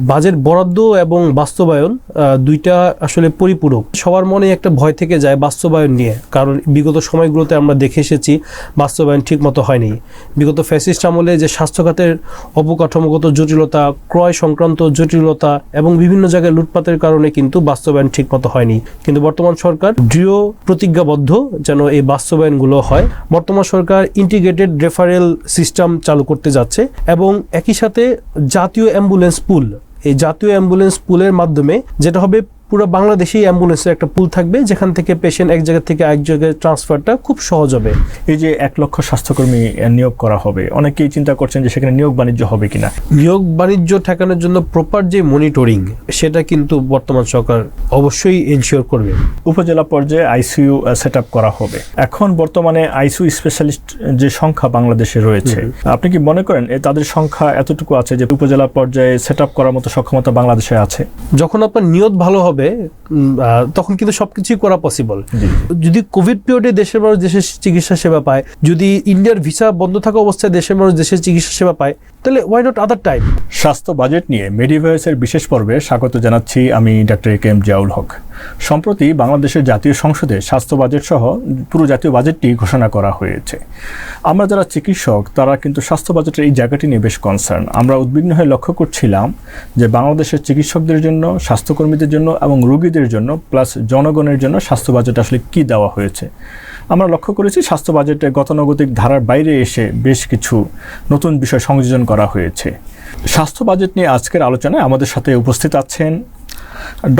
Budget বরাদ্দ এবং বাস্তবায়ন দুইটা আসলে পরিপূরক। সবার মনে একটা ভয় থেকে যায় বাস্তবায়ন নিয়ে, কারণ বিগত সময়গুলোতে আমরা দেখে এসেছি বাস্তবায়ন ঠিক মতো হয়নি। বিগত ফ্যাসিস্ট আমলে যে স্বাস্থ্য খাতের অবকাঠামোগত জটিলতা, ক্রয় সংক্রান্ত জটিলতা এবং বিভিন্ন জায়গায় লুটপাতের কারণে কিন্তু বাস্তবায়ন ঠিক মতো হয়নি। কিন্তু বর্তমান সরকার দৃঢ় প্রতিজ্ঞাবদ্ধ যেন এই বাস্তবায়নগুলো হয়। বর্তমান সরকার ইন্টিগ্রেটেড রেফারেল সিস্টেম চালু করতে যাচ্ছে এবং একই সাথে জাতীয় অ্যাম্বুলেন্স পুল, এই জাতীয় অ্যাম্বুলেন্স পুলের মাধ্যমে যেটা হবে, পুরো বাংলাদেশেই অ্যাম্বুলেন্সের একটা পুল থাকবে, যেখান থেকে পেশেন্ট এক জায়গা থেকে আরেক জায়গায় ট্রান্সফারটা খুব সহজ হবে। এই যে 1 লক্ষ স্বাস্থ্যকর্মী নিয়োগ করা হবে, অনেকেই চিন্তা করছেন যে সেখানে নিয়োগ বাণিজ্য হবে কিনা। নিয়োগ বাণিজ্য ঠেকানোর জন্য প্রপার যে মনিটরিং, সেটা কিন্তু বর্তমান সরকার অবশ্যই এনশিওর করবে। উপজেলা পর্যায়ে আইসিইউ সেট আপ করা হবে। এখন বর্তমানে আইসিইউ স্পেশালিস্ট যে সংখ্যা বাংলাদেশে রয়েছে, আপনি কি মনে করেন তাদের সংখ্যা এতটুকু আছে যে উপজেলা পর্যায়ে সেট আপ করার মতো সক্ষমতা বাংলাদেশে আছে? যখন আপনার নিয়ত ভালো হবে তখন কিন্তু সবকিছুই করা পসিবল। যদি কোভিড পিরিয়ডে দেশের মানুষ দেশের চিকিৎসা সেবা পায়, যদি ইন্ডিয়ার ভিসা বন্ধ থাকা অবস্থায় দেশের মানুষ দেশের চিকিৎসা সেবা পায়, তাহলে ওয়াই নট আদার টাইম। স্বাস্থ্য বাজেট নিয়ে মেডিভয়েসের বিশেষ পর্বে স্বাগত জানাচ্ছি আমি ডক্টর এ.কে.এম. জিয়াউল হক। সম্প্রতি বাংলাদেশের জাতীয় সংসদে স্বাস্থ্য বাজেট সহ পুরো জাতীয় বাজেটটি ঘোষণা করা হয়েছে। আমরা যারা চিকিৎসক তারা কিন্তু স্বাস্থ্য বাজেটের এই জায়গাটি নিয়ে বেশ কনসার্ন। আমরা উদ্বিগ্ন হয়ে লক্ষ্য করছিলাম যে বাংলাদেশের চিকিৎসকদের জন্য, স্বাস্থ্যকর্মীদের জন্য এবং রোগীদের জন্য প্লাস জনগণের জন্য স্বাস্থ্য বাজেট আসলে কী দেওয়া হয়েছে। আমরা লক্ষ্য করেছি স্বাস্থ্য বাজেটে গতানুগতিক ধারার বাইরে এসে বেশ কিছু নতুন বিষয় সংযোজন করা হয়েছে। স্বাস্থ্য বাজেট নিয়ে আজকের আলোচনায় আমাদের সাথে উপস্থিত আছেন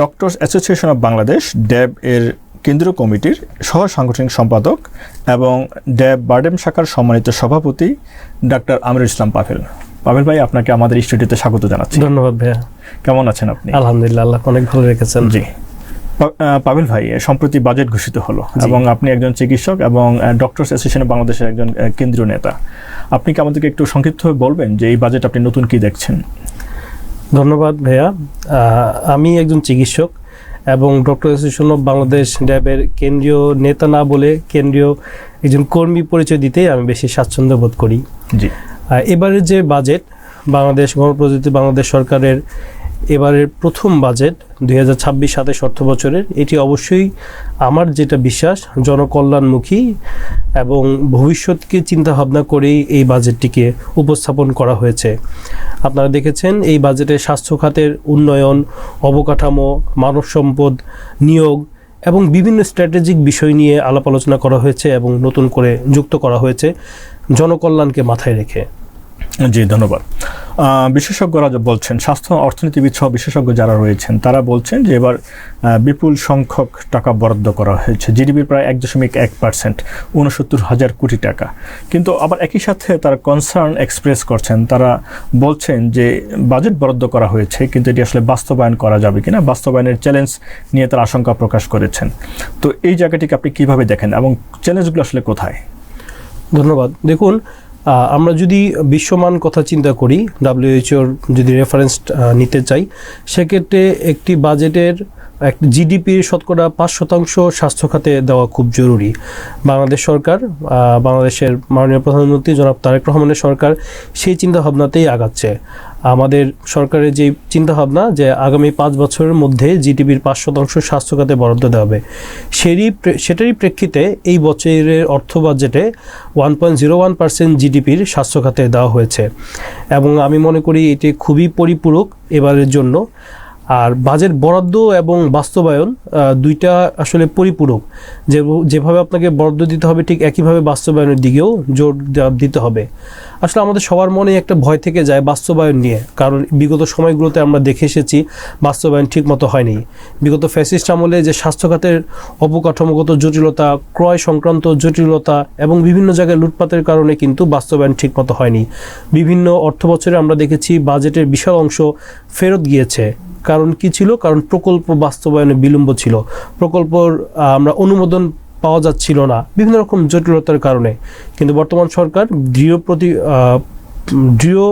ডক্টরস অ্যাসোসিয়েশন অব বাংলাদেশ ড্যাব এর কেন্দ্রীয় কমিটির সহ সাংগঠনিক সম্পাদক এবং ড্যাব বারডেম শাখার সম্মানিত সভাপতি ডাক্তার আমিরুল ইসলাম পাভেল। পাভেল ভাই, আপনাকে আমাদের স্টুডিওতে স্বাগত জানাচ্ছি। ধন্যবাদ ভাইয়া। কেমন আছেন আপনি? আলহামদুলিল্লাহ, আল্লাহ অনেক ভালো রেখেছেন। জি পাভেল ভাই, সম্প্রতি বাজেট ঘোষিত হলো এবং আপনি একজন চিকিৎসক এবং ডক্টরস অ্যাসোসিয়েশন অব বাংলাদেশের একজন কেন্দ্রীয় নেতা। আপনি কি আমাদেরকে একটু সংক্ষিপ্তভাবে বলবেন যে এই বাজেট আপনি নতুন কি দেখছেন? ধন্যবাদ ভাইয়া। আমি একজন চিকিৎসক এবং ডক্টর অ্যাসোসিয়েশন অব বাংলাদেশ ড্যাবের কেন্দ্রীয় নেতা না বলে কেন্দ্রীয় একজন কর্মী পরিচয় দিতেই আমি বেশি স্বাচ্ছন্দ্য বোধ করি। জি, এবারের যে বাজেট, বাংলাদেশ গণপ্রজাতন্ত্রী বাংলাদেশ সরকারের এবারের প্রথম বাজেট 2026-27 অর্থ বছরের, এটি অবশ্যই আমার যেটা বিশ্বাস জনকল্যাণমুখী এবং ভবিষ্যৎকে চিন্তাভাবনা করেই এই বাজেটটিকে উপস্থাপন করা হয়েছে। আপনারা দেখেছেন এই বাজেটে স্বাস্থ্য খাতের উন্নয়ন, অবকাঠামো, মানব সম্পদ, নিয়োগ এবং বিভিন্ন স্ট্র্যাটেজিক বিষয় নিয়ে আলাপ আলোচনা করা হয়েছে এবং নতুন করে যুক্ত করা হয়েছে জনকল্যাণকে মাথায় রেখে। জি, ধন্যবাদ। বিশেষজ্ঞরা বলছেন, স্বাস্থ্য অর্থনীতিবিদ সহ বিশেষজ্ঞ যারা রয়েছেন তারা বলছেন যে এবার বিপুল সংখ্যক টাকা বরাদ্দ করা হয়েছে, জিডিপির প্রায় 1.1%, 69,000 কোটি টাকা। কিন্তু আবার একই সাথে তারা কনসার্ন এক্সপ্রেস করছেন, তারা বলছেন যে বাজেট বরাদ্দ করা হয়েছে কিন্তু এটি আসলে বাস্তবায়ন করা যাবে কিনা, বাস্তবায়নের চ্যালেঞ্জ নিয়ে তারা আশঙ্কা প্রকাশ করেছেন। তো এই জায়গাটিকে আপনি কিভাবে দেখেন এবং চ্যালেঞ্জগুলো আসলে কোথায়? ধন্যবাদ। দেখুন, আমরা যদি বিশ্বমান কথা চিন্তা করি, WHOর যদি রেফারেন্স নিতে চাই, সেক্ষেত্রে একটি বাজেটের একটা জিডিপির শতকরা 5% স্বাস্থ্য খাতে দেওয়া খুব জরুরি। বাংলাদেশ সরকার, বাংলাদেশের মাননীয় প্রধানমন্ত্রী জনাব তারেক রহমানের সরকার সেই চিন্তাভাবনাতেই আগাচ্ছে। আমাদের সরকারের যে চিন্তাভাবনা যে আগামী 5 বছরের মধ্যে জিডিপির 5% স্বাস্থ্য খাতে বরাদ্দ দেওয়া হবে, সেটারই প্রেক্ষিতে এই বছরের অর্থ বাজেটে 1.01% জিডিপির স্বাস্থ্য খাতে দেওয়া হয়েছে এবং আমি মনে করি এটি খুবই পরিপূরক এবারের জন্য। আর বাজেট বরাদ্দ এবং বাস্তবায়ন দুইটা আসলে পরিপূরক। যেভাবে আপনাকে বরাদ্দ দিতে হবে ঠিক একইভাবে বাস্তবায়নের দিকেও জোর দিতে হবে। আসলে আমাদের সবার মনে একটা ভয় থেকে যায় বাস্তবায়ন নিয়ে, কারণ বিগত সময়গুলোতে আমরা দেখে এসেছি বাস্তবায়ন ঠিক মতো হয়নি। বিগত ফ্যাসিস্ট আমলে যে স্বাস্থ্য খাতের অবকাঠামোগত জটিলতা, ক্রয় সংক্রান্ত জটিলতা এবং বিভিন্ন জায়গায় লুটপাতের কারণে কিন্তু বাস্তবায়ন ঠিক মতো হয়নি। বিভিন্ন অর্থ বছরে আমরা দেখেছি বাজেটের বিশাল অংশ ফেরত গিয়েছে। কারণ কি ছিল? কারণ প্রকল্প বাস্তবায়নে বিলম্ব ছিল, প্রকল্পর আমরা অনুমোদন পাওয়া যাচ্ছিল না বিভিন্ন রকম জটিলতার কারণে। কিন্তু বর্তমান সরকার দৃঢ়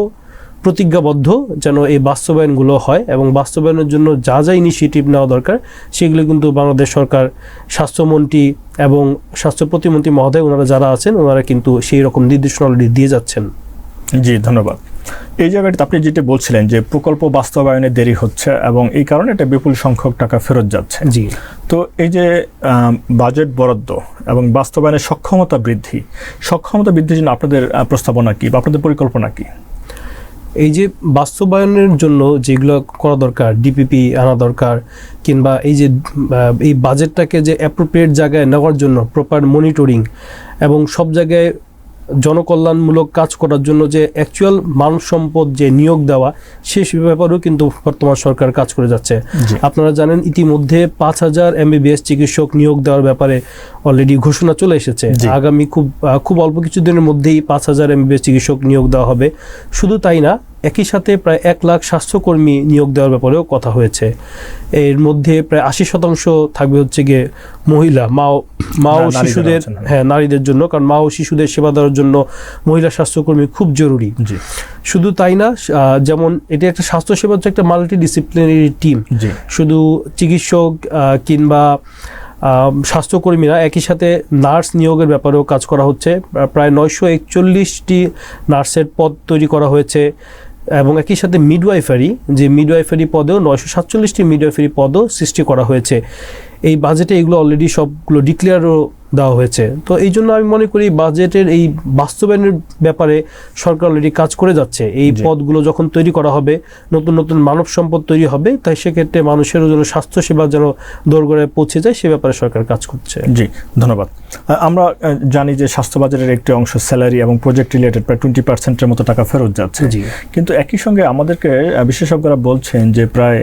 প্রতিজ্ঞাবদ্ধ যেন এই বাস্তবায়নগুলো হয় এবং বাস্তবায়নের জন্য যা যা ইনিশিয়েটিভ নেওয়া দরকার সেগুলো কিন্তু বাংলাদেশ সরকার, স্বাস্থ্যমন্ত্রী এবং স্বাস্থ্য প্রতিমন্ত্রী মহোদয় ওনারা যারা আছেন ওনারা কিন্তু সেই রকম নির্দেশনা দিয়ে যাচ্ছেন। জি, ধন্যবাদ। এই জায়গাটিতে আপনি যেটা বলছিলেন যে প্রকল্প বাস্তবায়নে দেরি হচ্ছে এবং এই কারণে এটা বিপুল সংখ্যক টাকা ফেরত যাচ্ছে। জি। তো এই যে বাজেট বরাদ্দ এবং বাস্তবায়নের সক্ষমতা বৃদ্ধির জন্য আপনাদের প্রস্তাবনা কি বা আপনাদের পরিকল্পনা কি? এই যে বাস্তবায়নের জন্য যেগুলো করা দরকার, ডিপিপি আনা দরকার, কিংবা এই যে এই বাজেটটাকে যে অ্যাপ্রোপ্রিয়েট জায়গায় নেওয়ার জন্য প্রপার মনিটরিং এবং সব জায়গায় জনকল্যাণমূলক কাজ করার জন্য যে অ্যাকচুয়াল মানব সম্পদ যে নিয়োগ দেওয়া, সে ব্যাপারেও কিন্তু বর্তমান সরকার কাজ করে যাচ্ছে। আপনারা জানেন ইতিমধ্যে 5,000 MBBS চিকিৎসক নিয়োগ দেওয়ার ব্যাপারে অলরেডি ঘোষণা চলে এসেছে। আগামী খুব অল্প কিছুদিনের মধ্যেই 5,000 MBBS চিকিৎসক নিয়োগ দেওয়া হবে। শুধু তাই না, একই সাথে প্রায় 1 লাখ স্বাস্থ্যকর্মী নিয়োগ দেওয়ার ব্যাপারেও কথা হয়েছে। এর মধ্যে প্রায় 80% থাকবে হচ্ছে গিয়ে মহিলা, মা ও শিশুদের, নারীদের জন্য, কারণ মা ও শিশুদের সেবা দেওয়ার জন্য মহিলা স্বাস্থ্যকর্মী খুব জরুরি। শুধু তাই না, যেমন এটা একটা স্বাস্থ্যসেবা হচ্ছে একটা মাল্টি ডিসিপ্লিনারি টিম। শুধু চিকিৎসক কিংবা স্বাস্থ্যকর্মীরা, একই সাথে নার্স নিয়োগের ব্যাপারেও কাজ করা হচ্ছে। প্রায় 941টি নার্সের পদ তৈরি করা হয়েছে এবং একই সাথে মিডওয়াইফারি পদেও 947টি মিডওয়াইফারি পদও সৃষ্টি করা হয়েছে। এই বাজেটে এগুলো অলরেডি সবগুলো ডিক্লেয়ারও দেওয়া হয়েছে। তো এই জন্য আমি মনে করি বাজেটের এই বাস্তবায়নের ব্যাপারে সরকার অলরেডি কাজ করে যাচ্ছে। এই পদগুলো যখন তৈরি করা হবে, নতুন নতুন মানব সম্পদ তৈরি হবে, তাই সেক্ষেত্রে মানুষের জন্য স্বাস্থ্যসেবা যেন দোরগোড়ায় পৌঁছে যায়, সে ব্যাপারে সরকার কাজ করছে। জি, ধন্যবাদ। আমরা জানি যে স্বাস্থ্য বাজারের একটি অংশ স্যালারি এবং প্রজেক্ট রিলেটেড প্রায় 20%-এর মতো টাকা ফেরত যাচ্ছে। কিন্তু একই সঙ্গে আমাদেরকে বিশেষজ্ঞরা বলছেন যে প্রায়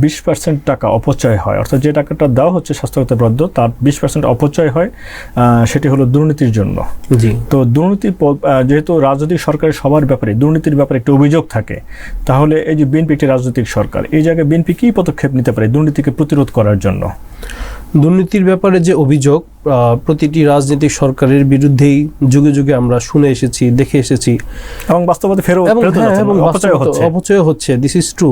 20% টাকা অপচয় হয়, অর্থাৎ যে টাকাটা দেওয়া হচ্ছে স্বাস্থ্য বরাদ্দ তার 20% অপচয় হয়, সেটি হলো দুর্নীতির জন্য। তো দুর্নীতি, যেহেতু রাজনৈতিক সরকারের সবার ব্যাপারে দুর্নীতির ব্যাপারে একটা অভিযোগ থাকে, তাহলে এই যে বিএনপি একটি রাজনৈতিক সরকার, এই জায়গায় বিএনপি কী পদক্ষেপ নিতে পারে দুর্নীতিকে প্রতিরোধ করার জন্য? দুর্নীতির ব্যাপারে যে অভিযোগ প্রতিটি রাজনৈতিক সরকারের বিরুদ্ধেই যুগে যুগে আমরা শুনে এসেছি, দেখে এসেছি এবং বাস্তবতা অপচয় হচ্ছে। This is true.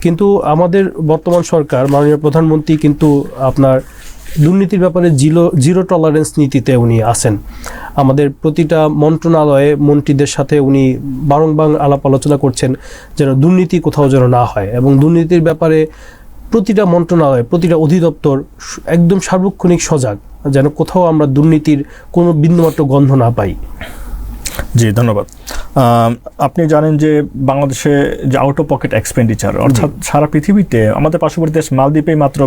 কিন্তু আমাদের বর্তমান সরকার, মাননীয় প্রধানমন্ত্রী কিন্তু আপনার দুর্নীতির ব্যাপারে জিরো টলারেন্স নীতিতে উনি আছেন। আমাদের প্রতিটা মন্ত্রণালয়ে মন্ত্রীদের সাথে উনি বারংবার আলাপ আলোচনা করছেন যেন দুর্নীতি কোথাও যেন না হয়, এবং দুর্নীতির ব্যাপারে প্রতিটা মন্ত্রণালয়, প্রতিটা অধিদপ্তর একদম সার্বক্ষণিক সজাগ, যেন কোথাও আমরা দুর্নীতির কোনো বিন্দুমাত্র গন্ধ না পাই। জি, ধন্যবাদ। আপনি জানেন যে বাংলাদেশে যে আউট অফ পকেট এক্সপেন্ডিচার, অর্থাৎ সারা পৃথিবীতে আমাদের পার্শ্ববর্তী দেশ মালদ্বীপে মাত্র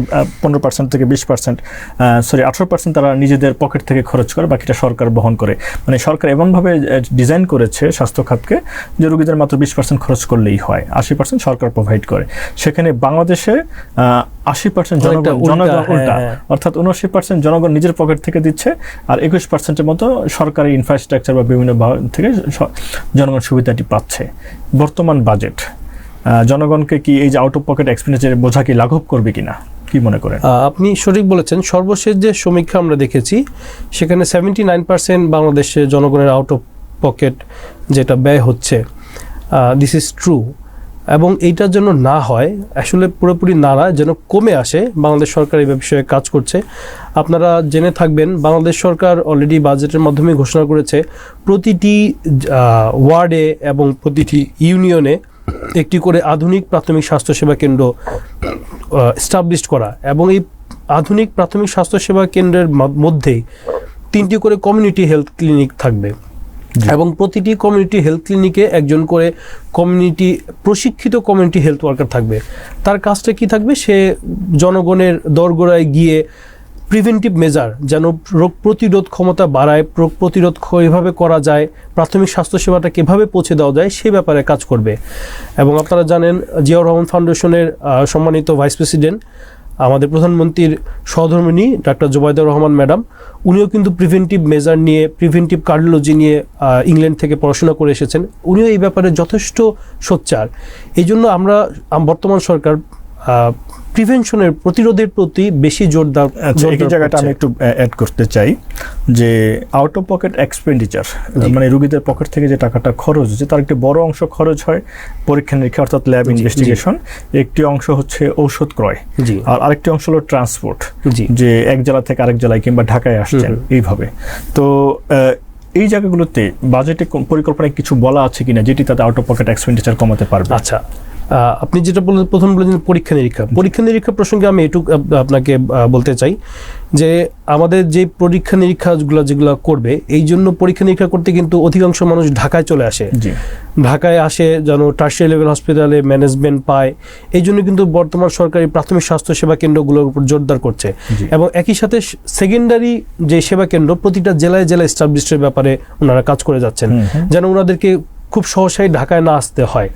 15% থেকে 18% তারা নিজেদের পকেট থেকে খরচ করে, বাকিটা সরকার বহন করে। মানে সরকার এমনভাবে ডিজাইন করেছে স্বাস্থ্য খাতকে যে রোগীদের মাত্র 20% খরচ করলেই হয়, 80% সরকার প্রোভাইড করে। সেখানে বাংলাদেশে 80% জনগণ উল্টা, অর্থাৎ 79% জনগণ নিজের পকেট থেকে দিচ্ছে, আর 21%-এর মতো সরকারি ইনফ্রাস্ট্রাকচার বা বিভিন্ন থেকে জনগণ সুবিধাটি পাচ্ছে। বর্তমান বাজেট জনগণকে কি এই যে আউট অফ পকেট এক্সপেন্ডিচারের বোঝা কি লাঘব করবে কিনা, কি মনে করেন? আপনি সঠিক বলেছেন। সর্বশেষ যে সমীক্ষা আমরা দেখেছি, সেখানে 79% বাংলাদেশের জনগণের আউট অফ পকেট যেটা ব্যয় হচ্ছে, দিস ইজ ট্রু। এবং এইটার জন্য না হয়, আসলে পুরোপুরি না যেন কমে আসে, বাংলাদেশ সরকার এই বিষয়ে কাজ করছে। আপনারা জেনে থাকবেন, বাংলাদেশ সরকার অলরেডি বাজেটের মাধ্যমে ঘোষণা করেছে প্রতিটি ওয়ার্ডে এবং প্রতিটি ইউনিয়নে একটি করে আধুনিক প্রাথমিক স্বাস্থ্যসেবা কেন্দ্র এস্টাবলিশ করা, এবং এই আধুনিক প্রাথমিক স্বাস্থ্যসেবা কেন্দ্রের মধ্যেই 3টি করে কমিউনিটি হেলথ ক্লিনিক থাকবে, এবং প্রতিটি কমিউনিটি হেলথ ক্লিনিকে একজন করে প্রশিক্ষিত কমিউনিটি হেলথ ওয়ার্কার থাকবে। তার কাজটা কি থাকবে? সে জনগণের দোরগোড়ায় গিয়ে প্রিভেন্টিভ মেজার, যেন রোগ প্রতিরোধ ক্ষমতা বাড়ায়, রোগ প্রতিরোধ কীভাবে করা যায়, প্রাথমিক স্বাস্থ্যসেবাটা কীভাবে পৌঁছে দেওয়া যায়, সে ব্যাপারে কাজ করবে। এবং আপনারা জানেন, জিয়াউর রহমান ফাউন্ডেশনের সম্মানিত ভাইস প্রেসিডেন্ট, আমাদের প্রধানমন্ত্রীর সহধর্মিণী ডাক্তার জুবাইদা রহমান ম্যাডাম, উনিও কিন্তু প্রিভেন্টিভ মেজার নিয়ে, প্রিভেন্টিভ কার্ডিওলজি নিয়ে ইংল্যান্ড থেকে পড়াশোনা করে এসেছেন। উনিও এই ব্যাপারে যথেষ্ট সোচ্চার। এই জন্য আমরা বর্তমান সরকার প্রিভেনশনের, প্রতিরোধের প্রতি বেশি জোর দেওয়ার। এই জায়গাটা আমি একটু অ্যাড করতে চাই যে আউট অফ পকেট এক্সপেন্ডিচার, মানে রোগীদের পকেট থেকে যে টাকাটা খরচ হচ্ছে তার একটি বড় অংশ খরচ হয় পরীক্ষা নিরীক্ষা, অর্থাৎ ল্যাব ইনভেস্টিগেশন। একটি অংশ হচ্ছে ঔষধ ক্রয়, আর আরেকটি অংশ হলো ট্রান্সপোর্ট, যে এক জেলা থেকে আরেক জেলায় কিংবা ঢাকায় আসছেন এইভাবে। তো এই জায়গাগুলোতে বাজেটে পরিকল্পনায় কিছু বলা আছে কিনা যেটি তাদের আউট অফ পকেট এক্সপেন্ডিচার কমাতে পারবে? আচ্ছা, আপনি যেটা বললেন, প্রথম বলেছেন পরীক্ষা নিরীক্ষা প্রসঙ্গে আমি এটুকু আপনাকে বলতে চাই যে আমাদের যে পরীক্ষা নিরীক্ষাগুলো যেগুলো করবে, এই জন্য পরীক্ষা নিরীক্ষা করতে কিন্তু অধিকাংশ মানুষ ঢাকায় চলে আসে। ঢাকায় আসে যেন টার্সিয়ারি লেভেল হসপিটালে ম্যানেজমেন্ট পায়, এই জন্য কিন্তু বর্তমান সরকারি প্রাথমিক স্বাস্থ্য সেবা কেন্দ্রগুলোর উপর জোরদার করছে। এবং একই সাথে সেকেন্ডারি যে সেবা কেন্দ্র প্রতিটা জেলায় জেলায় এস্টাবলিশের ব্যাপারে ওনারা কাজ করে যাচ্ছেন, যেন ওনাদেরকে খুব সহসাই ঢাকায় না আসতে হয়।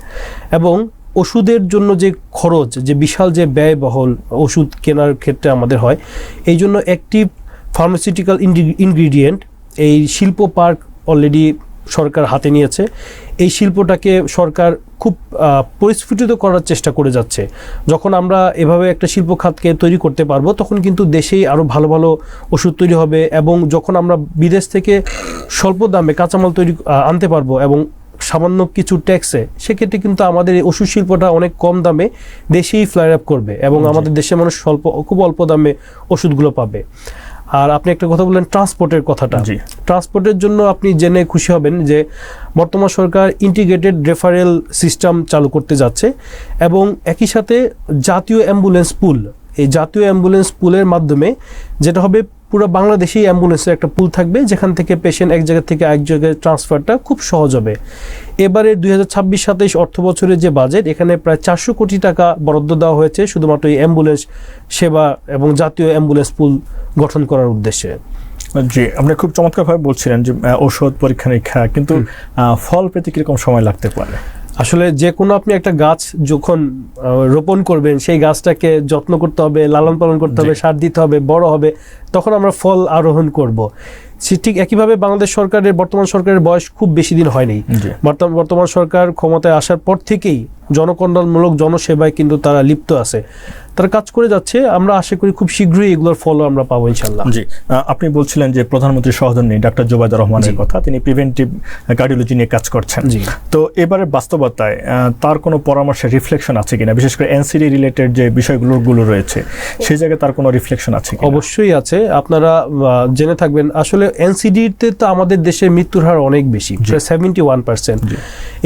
এবং ওষুধের জন্য যে খরচ, যে বিশাল যে ব্যয়বহুল ওষুধ কেনার ক্ষেত্রে আমাদের হয়, এই জন্য অ্যাক্টিভ ফার্মাসিউটিক্যাল ইনগ্রিডিয়েন্ট এই শিল্প পার্ক অলরেডি সরকার হাতে নিয়েছে। এই শিল্পটাকে সরকার খুব পরিস্ফুটিত করার চেষ্টা করে যাচ্ছে। যখন আমরা এভাবে একটা শিল্প খাতকে তৈরি করতে পারবো, তখন কিন্তু দেশেই আরও ভালো ভালো ওষুধ তৈরি হবে। এবং যখন আমরা বিদেশ থেকে স্বল্প দামে কাঁচামাল আনতে পারবো এবং সামান্য কিছু ট্যাক্সে, সেক্ষেত্রে কিন্তু আমাদের এই ওষুধ শিল্পটা অনেক কম দামে দেশেই ফ্লাই আপ করবে এবং আমাদের দেশের মানুষ খুব অল্প দামে ওষুধগুলো পাবে। আর আপনি একটা কথা বললেন ট্রান্সপোর্টের কথাটা, ট্রান্সপোর্টের জন্য আপনি জেনে খুশি হবেন যে বর্তমান সরকার ইন্টিগ্রেটেড রেফারেল সিস্টেম চালু করতে যাচ্ছে এবং একই সাথে জাতীয় অ্যাম্বুলেন্স পুল, এই জাতীয় অ্যাম্বুলেন্স পুলের মাধ্যমে যেটা হবে, পুরো বাংলাদেশেই অ্যাম্বুলেন্সের একটা পুল থাকবে, যেখান থেকে পেশেন্ট এক জায়গা থেকে এক জায়গায় ট্রান্সফারটা খুব সহজ হবে। এবারে 2026-27 অর্থ বছরের যে বাজেট, এখানে প্রায় 400 কোটি টাকা বরাদ্দ দেওয়া হয়েছে শুধুমাত্র এই অ্যাম্বুলেন্স সেবা এবং জাতীয় অ্যাম্বুলেন্স পুল গঠন করার উদ্দেশ্যে। জি, আপনি খুব চমৎকারভাবে বলছিলেন যে ঔষধ পরীক্ষা নিরীক্ষা, কিন্তু ফল পেতে কিরকম সময় লাগতে পারে? আসলে যে কোনো আপনি একটা গাছ যখন রোপণ করবেন, সেই গাছটাকে যত্ন করতে হবে, লালন পালন করতে হবে, সার দিতে হবে, বড় হবে, তখন আমরা ফল আরোহণ করব। ঠিক একইভাবে বাংলাদেশ সরকারের, বর্তমান সরকারের বয়স খুব বেশি দিন হয়নি। বর্তমান সরকার ক্ষমতায় আসার পর থেকেই জনকল্যাণমূলক জনসেবায় কিন্তু তারা লিপ্ত আছে, তারা কাজ করে যাচ্ছে। আমরা আশা করি খুব শীঘ্রই এগুলোর ফল আমরা পাবো ইনশাল্লাহ। জি, আপনি বলছিলেন যে প্রধানমন্ত্রী সহধর্মিণী ডাক্তার জোবায়দা রহমানের কথা, তিনি প্রিভেন্টিভ কার্ডিওলজি নিয়ে কাজ করছেন। তো এবারে বাস্তবতায় তার কোনো পরামর্শের রিফ্লেকশন আছে কিনা, বিশেষ করে এনসিডি রিলেটেড যে বিষয়গুলো রয়েছে সেই জায়গায় তার কোনো রিফ্লেকশন আছে? অবশ্যই আছে। আপনারা জেনে থাকবেন, আসলে এনসিডিতে তো আমাদের দেশে মৃত্যুর হার অনেক বেশি, প্রায় 71%।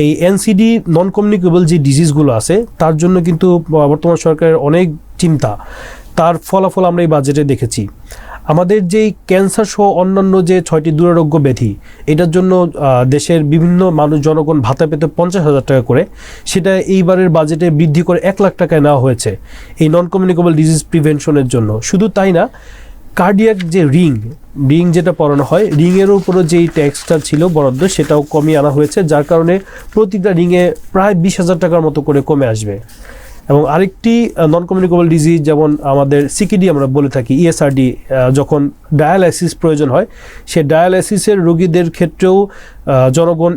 এই এনসিডি নন কমিউনিকেবল যে ডিজিজগুলো আছে, তার জন্য কিন্তু বর্তমান সরকারের অনেক চিন্তা। তার ফলাফল আমরা এই বাজেটে দেখেছি। আমাদের যেই ক্যান্সার সহ অন্যান্য যে 6টি দুরারোগ্য ব্যাধি, এটার জন্য দেশের বিভিন্ন মানুষ জনগণ ভাতা পেতে 50,000 টাকা করে, সেটা এইবারের বাজেটে বৃদ্ধি করে 1 লাখ টাকায় নেওয়া হয়েছে এই নন কমিউনিকেবল ডিজিজ প্রিভেনশনের জন্য। শুধু তাই না, কার্ডিয়াক যে রিং যেটা পরানো হয়, রিংয়ের উপরও যেই ট্যাক্সটা ছিল বরাদ্দ, সেটাও কমিয়ে আনা হয়েছে, যার কারণে প্রতিটা রিংয়ে প্রায় 20,000 টাকার মতো করে কমে আসবে। এবং আরেকটি নন কমিউনিকেবল ডিজিজ, যেমন আমাদের সিকিডি আমরা বলে থাকি, ইএসআরডি, যখন ডায়ালাইসিস প্রয়োজন হয়, সে ডায়ালাইসিসের রোগীদের ক্ষেত্রেও জনগণ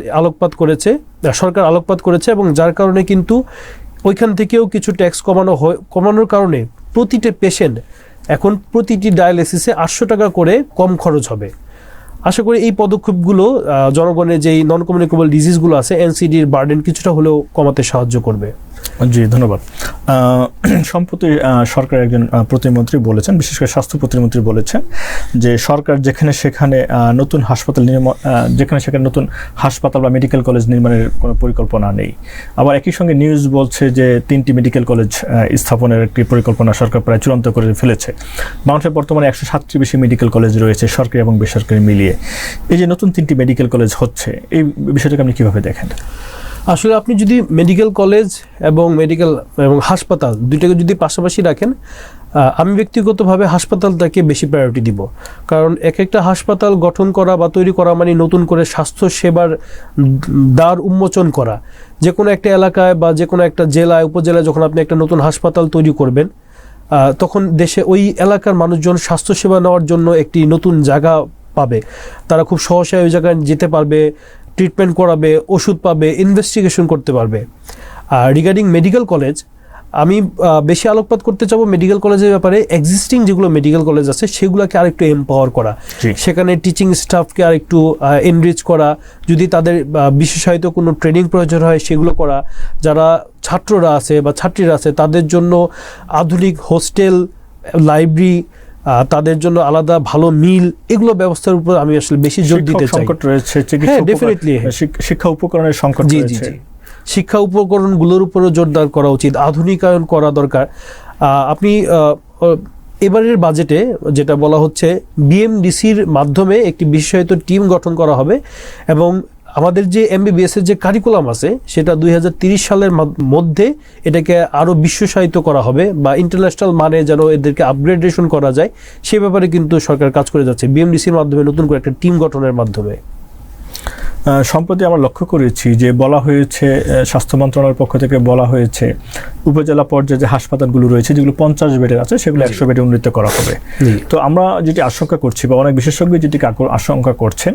সরকার আলোকপাত করেছে এবং যার কারণে কিন্তু ওইখান থেকেও কিছু ট্যাক্স কমানোর কারণে প্রতিটা পেশেন্ট এখন প্রতিটি ডায়ালাইসিসে 800 টাকা করে কম খরচ হবে। আশা করি এই পদক্ষেপগুলো জনগণের যেই নন কমিউনিকেবল ডিজিজগুলো আছে, এনসিডির বার্ডেন কিছুটা হলেও কমাতে সাহায্য করবে। জি, ধন্যবাদ। সম্প্রতি সরকারের একজন প্রতিমন্ত্রী বলেছেন, বিশেষ করে স্বাস্থ্য প্রতিমন্ত্রী বলেছেন যে সরকার যেখানে সেখানে নতুন হাসপাতাল বা মেডিকেল কলেজ নির্মাণের কোনো পরিকল্পনা নেই। আবার একই সঙ্গে নিউজ বলছে যে 3টি মেডিকেল কলেজ স্থাপনের একটি পরিকল্পনা সরকার প্রায় চূড়ান্ত করে ফেলেছে। বাংলাদেশে বর্তমানে 107টির বেশি মেডিকেল কলেজ রয়েছে, সরকারি এবং বেসরকারি মিলিয়ে। এই যে নতুন 3টি মেডিকেল কলেজ হচ্ছে, এই বিষয়টাকে আপনি কীভাবে দেখেন? আসলে আপনি যদি মেডিকেল কলেজ এবং হাসপাতাল দুইটাকে যদি পাশাপাশি রাখেন, আমি ব্যক্তিগতভাবে হাসপাতালটাকে বেশি প্রায়োরিটি দিব। কারণ একটা হাসপাতাল গঠন করা বা তৈরি করা মানে নতুন করে স্বাস্থ্য সেবার দ্বার উন্মোচন করা। যে কোনো একটা এলাকায় বা যে কোনো একটা জেলায়, উপজেলায় যখন আপনি একটা নতুন হাসপাতাল তৈরি করবেন, তখন দেশে ওই এলাকার মানুষজন স্বাস্থ্যসেবা নেওয়ার জন্য একটি নতুন জায়গা পাবে। তারা খুব সহজে ওই জায়গায় যেতে পারবে, ট্রিটমেন্ট করাবে, ওষুধ পাবে, ইনভেস্টিগেশন করতে পারবে। আর রিগার্ডিং মেডিকেল কলেজ, আমি বেশি আলোকপাত করতে চাবো মেডিকেল কলেজের ব্যাপারে। এক্সিস্টিং যেগুলো মেডিকেল কলেজ আছে সেগুলোকে আরেকটু এম্পাওয়ার করা, সেখানে টিচিং স্টাফকে আরেকটু এনরিচ করা, যদি তাদের বিশেষায়িত কোনো ট্রেনিং প্রয়োজন হয় সেগুলো করা, যারা ছাত্ররা আছে বা ছাত্রীরা আছে তাদের জন্য আধুনিক হোস্টেল, লাইব্রেরি, তাদের জন্য আলাদা ভালো মিল, এগুলো ব্যবস্থার উপর আমি আসলে বেশি জোর দিতে চাই। সংকট রয়েছে, ডেফিনেটলি শিক্ষা উপকরণের সংকট রয়েছে। শিক্ষা উপকরণগুলোর উপরও জোরদার করা উচিত, আধুনিকায়ন করা দরকার। আপনি এবারের বাজেটে যেটা বলা হচ্ছে, বিএমডিসির মাধ্যমে একটি বিশেষায়িত টিম গঠন করা হবে এবং আমাদের যে এমবিবিএস এর যে কারিকুলাম আছে সেটা 2030 সালের মধ্যে এটাকে আরও বিশ্বসায়িত করা হবে বা ইন্টারন্যাশনাল মানে যেন এদেরকে আপগ্রেডেশন করা যায়, সে ব্যাপারে কিন্তু সরকার কাজ করে যাচ্ছে বিএমডিসির মাধ্যমে, নতুন করে একটা টিম গঠনের মাধ্যমে। সম্প্রতি আমরা লক্ষ্য করেছি যে বলা হয়েছে, স্বাস্থ্য মন্ত্রণালয়ের পক্ষ থেকে বলা হয়েছে উপজেলা পর্যায়ে যে হাসপাতালগুলো রয়েছে যেগুলো 50 বেডের আছে সেগুলো 100 বেডে উন্নীত করা হবে। তো আমরা যেটি আশঙ্কা করছি বা অনেক বিশেষজ্ঞ যেটি আশঙ্কা করছেন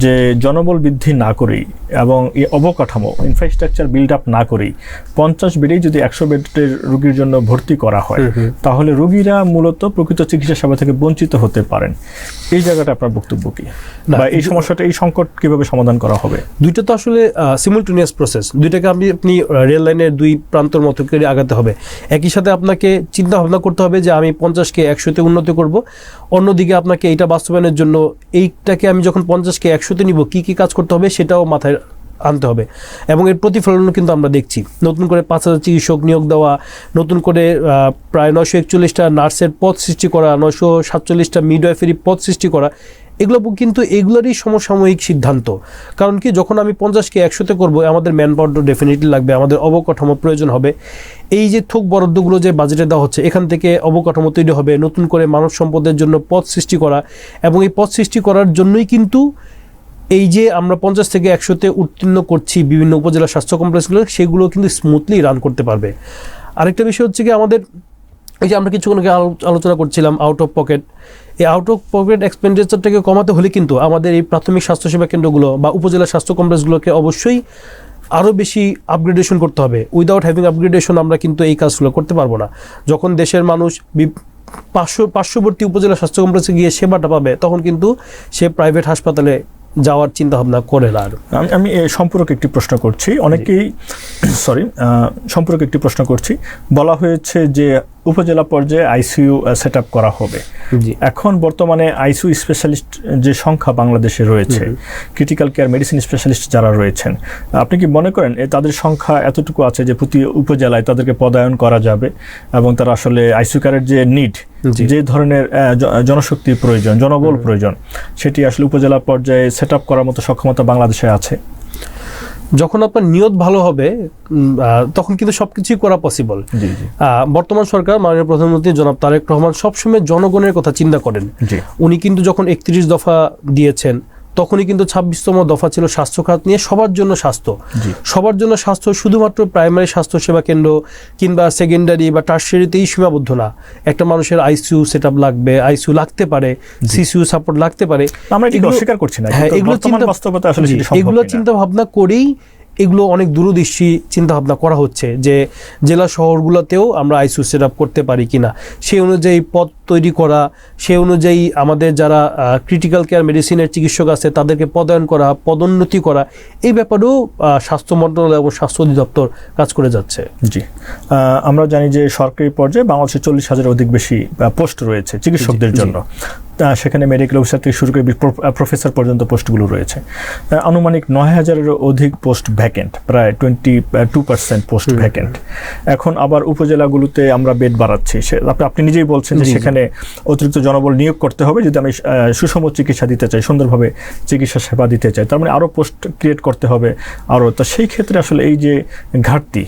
যে জনবল বৃদ্ধি না করেই এবং এই অবকাঠামো ইনফ্রাস্ট্রাকচার বিল্ড আপ না করেই 50 বেডেই যদি 100 বেডের রোগীর জন্য ভর্তি করা হয় তাহলে রোগীরা মূলত প্রকৃত চিকিৎসা সেবা থেকে বঞ্চিত হতে পারেন। এই জায়গাটা আপনার বক্তব্য কি, বা এই সমস্যাটা, এই সংকট কিভাবে সমাধান করা হবে? দুইটা তো আসলে সিমুলটেনিয়াস প্রসেস, দুইটাকে আপনি রেল লাইনের দুই প্রান্তর মতো করে আগাতে হবে। একই সাথে আপনাকে চিন্তা ভাবনা করতে হবে যে আমি 50কে 100তে উন্নত করব, অন্যদিকে আপনাকে এইটা বাস্তবায়নের জন্য এইটাকে আমি যখন 50কে 100তে নিব কী কী কাজ করতে হবে সেটাও মাথায় আনতে হবে। এবং এর প্রতিফলনও কিন্তু আমরা দেখছি, নতুন করে 5000 চিকিৎসক নিয়োগ দেওয়া, নতুন করে প্রায় 941টা নার্সের পদ সৃষ্টি করা, 947টা মিডওয়াইফারি পদ সৃষ্টি করা, এগুলো কিন্তু এগুলোরই সমসাময়িক সিদ্ধান্ত। কারণ কি, যখন আমি 50কে 100তে করবো আমাদের ম্যান পাওয়ার ডেফিনেটলি লাগবে, আমাদের অবকাঠামো প্রয়োজন হবে। এই যে থোক বরাদ্দগুলো যে বাজেটে দেওয়া হচ্ছে এখান থেকে অবকাঠামো তৈরি হবে, নতুন করে মানব সম্পদের জন্য পদ সৃষ্টি করা, এবং এই পদ সৃষ্টি করার জন্যই কিন্তু এই যে আমরা 50 থেকে 100তে উত্তীর্ণ করছি বিভিন্ন উপজেলা স্বাস্থ্য কমপ্লেক্সগুলো, সেগুলো কিন্তু স্মুথলি রান করতে পারবে। আরেকটা বিষয় হচ্ছে কি, আমাদের এই যে আমরা কিছুক্ষণ আগে আলোচনা করছিলাম আউট অফ পকেট, এই আউট অফ পকেট এক্সপেন্ডিচারটাকে কমাতে হলে কিন্তু আমাদের এই প্রাথমিক স্বাস্থ্যসেবা কেন্দ্রগুলো বা উপজেলা স্বাস্থ্য কমপ্লেক্সগুলোকে অবশ্যই আরও বেশি আপগ্রেডেশন করতে হবে। উইদাউট হ্যাভিং আপগ্রেডেশন আমরা কিন্তু এই কাজগুলো করতে পারবো না। যখন দেশের মানুষ পার্শ্ববর্তী উপজেলা স্বাস্থ্য কমপ্লেক্সে গিয়ে সেবাটা পাবে তখন কিন্তু সে প্রাইভেট হাসপাতালে যাওয়ার চিন্তা ভাবনা করে না। আমি সম্পর্কে একটি প্রশ্ন করছি, অনেকেই সম্পর্কে একটি প্রশ্ন করছি। বলা হয়েছে যে উপজেলা পর্যায়ে আইসিইউ সেট আপ করা হবে। এখন বর্তমানে আইসিইউ স্পেশালিস্ট যে সংখ্যা বাংলাদেশে রয়েছে, ক্রিটিক্যাল কেয়ার মেডিসিন স্পেশালিস্ট যারা রয়েছেন, আপনি কি মনে করেন তাদের সংখ্যা এতটুকু আছে যে প্রতি উপজেলায় তাদেরকে পদায়ন করা যাবে এবং তারা আসলে আইসিইউ কেয়ারের যে নিড, যে ধরনের জনশক্তির প্রয়োজন, জনবল প্রয়োজন, সেটি আসলে উপজেলা পর্যায়ে সেট আপ করার মতো সক্ষমতা বাংলাদেশে আছে? যখন আপনার নিয়ত ভালো হবে তখন কিন্তু সবকিছুই করা পসিবল। বর্তমান সরকার মাননীয় প্রধানমন্ত্রী জনাব তারেক রহমান সবসময় জনগণের কথা চিন্তা করেন। উনি কিন্তু যখন 31 দফা দিয়েছেন তখনই কিন্তু 26তম দফা ছিল স্বাস্থ্য খাত নিয়ে, সবার জন্য স্বাস্থ্য। সবার জন্য স্বাস্থ্য শুধুমাত্র প্রাইমারি স্বাস্থ্য সেবা কেন্দ্র কিংবা সেকেন্ডারি বা টার্সিয়ারিতেই সীমাবদ্ধ না। একটা মানুষের আইসিইউ সেট আপ লাগবে, আইসিইউ লাগতে পারে, সিসিইউ সাপোর্ট লাগতে পারে। আমরা এগুলো অস্বীকার করছি না, হ্যাঁ, এগুলো চিন্তা ভাবনা করেই এগুলো অনেক দূরদৃষ্টি চিন্তাভাবনা করা হচ্ছে যে জেলা শহরগুলোতেও আমরা আইসিইউ সেট আপ করতে পারি কিনা, সেই অনুযায়ী পদ তৈরি করা, সেই অনুযায়ী আমাদের যারা ক্রিটিক্যাল কেয়ার মেডিসিনের চিকিৎসক আছে তাদেরকে পদায়ন করা, পদোন্নতি করা, এই ব্যাপারেও স্বাস্থ্য মন্ত্রণালয় এবং স্বাস্থ্য অধিদপ্তর কাজ করে যাচ্ছে। জি, আমরা জানি যে সরকারি পর্যায়ে বাংলাদেশে 40,000-এর অধিক বেশি পোস্ট রয়েছে চিকিৎসকদের জন্য। সেখানে মেডিকেল অফিসার থেকে শুরু করে প্রফেসর পর্যন্ত পোস্টগুলো রয়েছে। আনুমানিক 9,000-এরও অধিক পোস্ট ভ্যাকেন্ট, প্রায় 22% পোস্ট ভ্যাকেন্ট। এখন আবার উপজেলাগুলোতে আমরা বেড বাড়াচ্ছি, আপনি নিজেই বলছেন যে সেখানে অতিরিক্ত জনবল নিয়োগ করতে হবে যদি আমি সুষম চিকিৎসা দিতে চাই, সুন্দরভাবে চিকিৎসা সেবা দিতে চাই, তার মানে আরও পোস্ট ক্রিয়েট করতে হবে আরও। তো সেই ক্ষেত্রে আসলে এই যে ঘাটতি,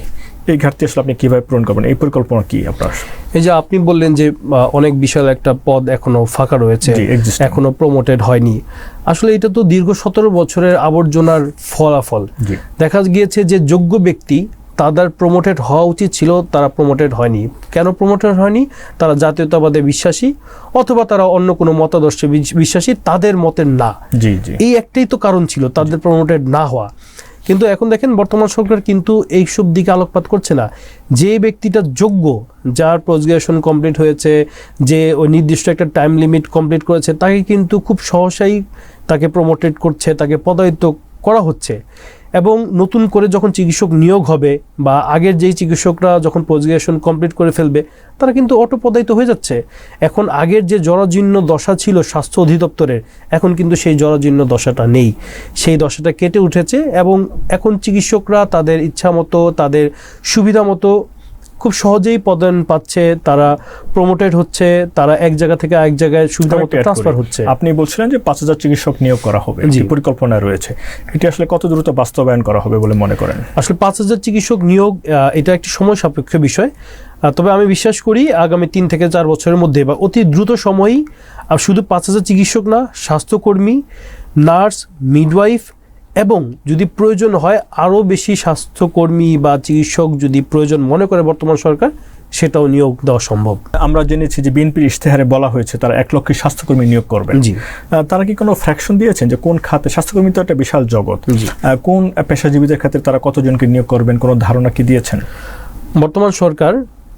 এই ঘাটতি আসলে আপনি কীভাবে পূরণ করবেন, এই পরিকল্পনা কি আপনার? এই যে আপনি বললেন যে অনেক বিশাল একটা পদ এখনো ফাঁকা রয়েছে, এখনো প্রমোটেড হয়নি। আসলে এটা তো দীর্ঘ 17 বছরের আবর্জনার ফলাফল। দেখা গিয়েছে যে যোগ্য ব্যক্তি তাদের প্রমোটেড হওয়া উচিত ছিল, তারা প্রমোটেড হয়নি। কেন প্রমোটেড হয়নি? তারা জাতীয়তাবাদে বিশ্বাসী অথবা তারা অন্য কোনো মতাদর্শে বিশ্বাসী, তাদের মতের না। এই একটাই তো কারণ ছিল তাদের প্রমোটেড না হওয়া। কিন্তু এখন দেখেন বর্তমান সরকার কিন্তু এইসব দিকে আলোকপাত করছে না। যে ব্যক্তিটা যোগ্য, যার পোস্ট গ্রাজুয়েশন কমপ্লিট হয়েছে, যে ওই নির্দিষ্ট একটা টাইম লিমিট কমপ্লিট করেছে, তাকে কিন্তু খুব সহসাই তাকে প্রমোটেড করছে, তাকে পদায়িত করা হচ্ছে। এবং নতুন করে যখন চিকিৎসক নিয়োগ হবে বা আগের যেই চিকিৎসকরা যখন পোস্ট গ্রাজুয়েশন কমপ্লিট করে ফেলবে তারা কিন্তু অটোপদায়িত হয়ে যাচ্ছে। এখন আগের যে জরাজীর্ণ দশা ছিল স্বাস্থ্য অধিদপ্তরের, এখন কিন্তু সেই জরাজীর্ণ দশাটা নেই, সেই দশাটা কেটে উঠেছে এবং এখন চিকিৎসকরা তাদের ইচ্ছা মতো তাদের সুবিধা মতো খুব সহজেই পদায়ন পাচ্ছে, তারা প্রমোটেড হচ্ছে, তারা এক জায়গা থেকে আরেক জায়গায় সুবিধা মতো ট্রান্সফার হচ্ছে। আপনি বলছিলেন যে 5,000 চিকিৎসক নিয়োগ করা হবে, পরিকল্পনা রয়েছে, এটি আসলে কত দ্রুত বাস্তবায়ন করা হবে বলে মনে করেন? আসলে 5,000 চিকিৎসক নিয়োগ এটা একটি সময় সাপেক্ষ বিষয়, তবে আমি বিশ্বাস করি আগামী 3 থেকে 4 বছরের মধ্যে বা অতি দ্রুত সময়ই শুধু 5,000 চিকিৎসক না, স্বাস্থ্যকর্মী, নার্স, মিডওয়াইফ এবং যদি প্রয়োজন হয় আরও বেশি স্বাস্থ্যকর্মী বা চিকিৎসক যদি প্রয়োজন মনে করে বর্তমান সরকার, সেটাও নিয়োগ দেওয়া সম্ভব। আমরা জেনেছি যে বিএনপির ইশতেহারে বলা হয়েছে তারা 1 লক্ষ স্বাস্থ্যকর্মী নিয়োগ করবেন। জি, তারা কি কোনো ফ্র্যাকশন দিয়েছেন যে কোন খাতে? স্বাস্থ্যকর্মী তো একটা বিশাল জগৎ, কোন পেশাজীবীদের ক্ষেত্রে তারা কতজনকে নিয়োগ করবেন, কোনো ধারণা কি দিয়েছেন? বর্তমান সরকার,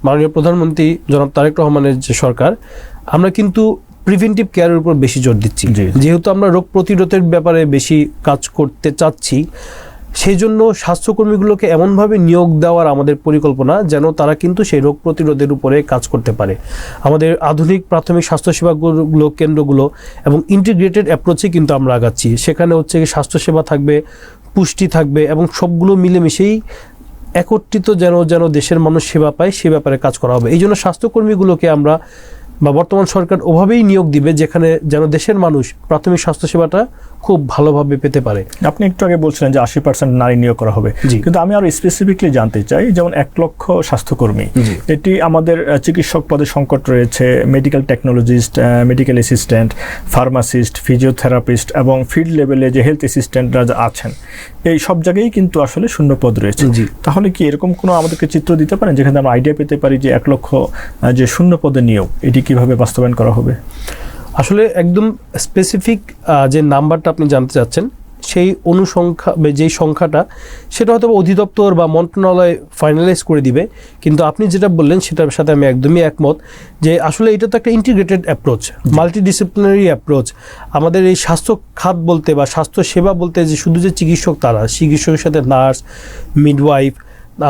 মাননীয় প্রধানমন্ত্রী জনাব তারেক রহমানের যে সরকার, আমরা কিন্তু প্রিভেন্টিভ কেয়ারের উপর বেশি জোর দিচ্ছি। যেহেতু আমরা রোগ প্রতিরোধের ব্যাপারে বেশি কাজ করতে চাচ্ছি, সেই জন্য স্বাস্থ্যকর্মীগুলোকে এমনভাবে নিয়োগ দেওয়ার আমাদের পরিকল্পনা যেন তারা কিন্তু সেই রোগ প্রতিরোধের উপরে কাজ করতে পারে। আমাদের আধুনিক প্রাথমিক স্বাস্থ্যসেবাগুলো কেন্দ্রগুলো এবং ইন্টিগ্রেটেড অ্যাপ্রোচে কিন্তু আমরা আগাচ্ছি। সেখানে হচ্ছে স্বাস্থ্যসেবা থাকবে, পুষ্টি থাকবে এবং সবগুলো মিলেমিশেই একত্রিত যেন দেশের মানুষ সেবা পায়, সে ব্যাপারে কাজ করা হবে। এই জন্য স্বাস্থ্যকর্মীগুলোকে আমরা বা বর্তমান সরকার ওভাবেই নিয়োগ দিবে যেখানে যেন দেশের মানুষ প্রাথমিক স্বাস্থ্যসেবাটা খুব ভালোভাবে পেতে পারে। আপনি একটু আগে বলছিলেন যে 80% নারী নিয়োগ করা হবে, কিন্তু আমি আরো স্পেসিফিকলি জানতে চাই, যেমন 1 লক্ষ স্বাস্থ্যকর্মী, এটি আমাদের চিকিৎসক পদে সংকট রয়েছে, medical technologist, medical assistant, pharmacist, physiotherapist এবং ফিল্ড লেভেলে যে হেলথ অ্যাসিস্ট্যান্টরা আছেন, এই সব জায়গায় কিন্তু আসলে শূন্য পদ রয়েছে। তাহলে কি এরকম কোনো আমাদেরকে চিত্র দিতে পারেন যেখানে আমরা আইডিয়া পেতে পারি যে 1 লক্ষ যে শূন্য পদে নিয়োগ, এটি কিভাবে বাস্তবায়ন করা হবে? আসলে একদম স্পেসিফিক যে নাম্বারটা আপনি জানতে চাচ্ছেন, সেই অনুসংখ্যা যেই সংখ্যাটা সেটা হয়তো অধিদপ্তর বা মন্ত্রণালয় ফাইনালাইজ করে দিবে, কিন্তু আপনি যেটা বললেন সেটার সাথে আমি একদমই একমত যে আসলে এটা তো একটা ইন্টিগ্রেটেড অ্যাপ্রোচ, মাল্টিডিসিপ্লিনারি অ্যাপ্রোচ। আমাদের এই স্বাস্থ্য খাত বলতে বা স্বাস্থ্য সেবা বলতে যে শুধু যে চিকিৎসক, তারা চিকিৎসকের সাথে নার্স, মিডওয়াইফ,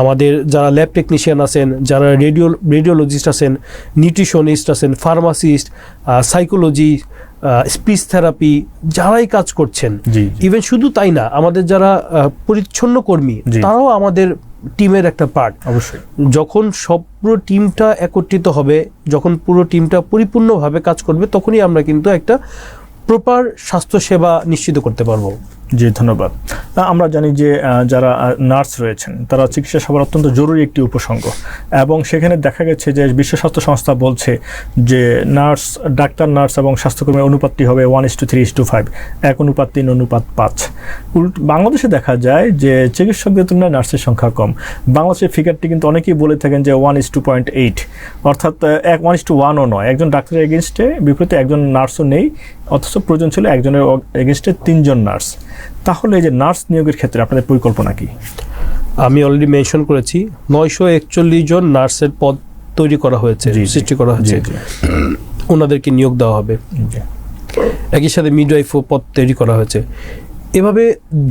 আমাদের যারা ল্যাব টেকনিশিয়ান আছেন, যারা রেডিওলজিস্ট আছেন, নিউট্রিশনিস্ট আছেন, ফার্মাসিস্ট, সাইকোলজি, স্পিচ থেরাপি, যারাই কাজ করছেন, ইভেন শুধু তাই না, আমাদের যারা পরিচ্ছন্ন কর্মী, তারাও আমাদের টিমের একটা পার্ট। অবশ্যই যখন পুরো টিমটা একত্রিত হবে, যখন পুরো টিমটা পরিপূর্ণভাবে কাজ করবে, তখনই আমরা কিন্তু একটা প্রপার স্বাস্থ্যসেবা নিশ্চিত করতে পারবো। জি, ধন্যবাদ। আমরা জানি যে যারা নার্স রয়েছেন তারা চিকিৎসা সেবার অত্যন্ত জরুরি একটি উপসর্গ, এবং সেখানে দেখা গেছে যে বিশ্ব স্বাস্থ্য সংস্থা বলছে যে ডাক্তার, নার্স এবং স্বাস্থ্যকর্মীর অনুপাতটি হবে 1:3:5, 1:3:5। বাংলাদেশে দেখা যায় যে চিকিৎসকদের তুলনায় নার্সের সংখ্যা কম। বাংলাদেশের ফিগারটি কিন্তু অনেকেই বলে থাকেন যে 1:0.8, অর্থাৎ 1:1ও নয়। একজন ডাক্তারের এগেনস্টে বিপরীতে একজন নার্সও নেই, অথচ প্রয়োজন ছিল একজনের এগেনস্টে 3 জন নার্স। তাহলে এই যে নার্স নিয়োগের ক্ষেত্রে আপনাদের পরিকল্পনা কি? আমি অলরেডি মেনশন করেছি 941 জন নার্সের পদ তৈরি করা হয়েছে, সৃষ্টি করা হয়েছে, ওনাদেরকে নিয়োগ দেওয়া হবে। একই সাথে মিডওয়াইফও পদ তৈরি করা হয়েছে। এভাবে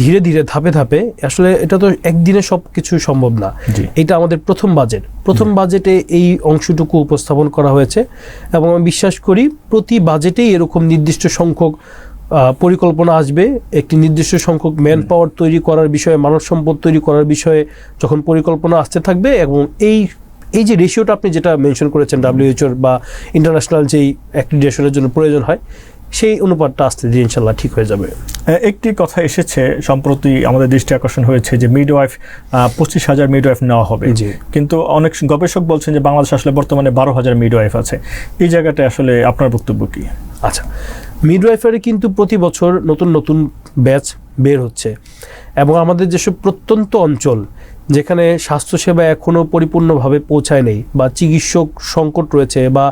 ধীরে ধীরে ধাপে ধাপে, আসলে এটা তো একদিনে সব কিছু সম্ভব না। এটা আমাদের প্রথম বাজেটে এই অংশটুকু উপস্থাপন করা হয়েছে, এবং আমি বিশ্বাস করি প্রতি বাজেটেই এরকম নির্দিষ্ট সংখ্যক পরিকল্পনা আসবে। একটি নির্দিষ্ট সংখ্যক ম্যান পাওয়ার তৈরি করার বিষয়ে, মানব সম্পদ তৈরি করার বিষয়ে যখন পরিকল্পনা আসতে থাকবে, এবং এই যে রেশিওটা আপনি যেটা মেনশন করেছেন WHO বা ইন্টারন্যাশনাল যেই অ্যাক্রিডিটেশনের জন্য প্রয়োজন হয়, সেই অনুপাতটা আস্তে ধীরে ইনশাল্লাহ ঠিক হয়ে যাবে। একটি কথা এসেছে সম্প্রতি, আমাদের দৃষ্টি আকর্ষণ হয়েছে যে মিডওয়াইফ 25,000 মিডওয়াইফ নেওয়া হবে, কিন্তু অনেক গবেষক বলছেন যে বাংলাদেশ আসলে বর্তমানে 12,000 মিডওয়াইফ আছে। এই জায়গাটা আসলে আপনার বক্তব্য কি? আচ্ছা, মিডওয়াইফারি কিন্তু প্রতি বছর নতুন নতুন ব্যাচ বের হচ্ছে, এবং আমাদের যেসব প্রত্যন্ত অঞ্চল যেখানে স্বাস্থ্যসেবা এখনও পরিপূর্ণভাবে পৌঁছায় নেই, বা চিকিৎসক সংকট রয়েছে, বা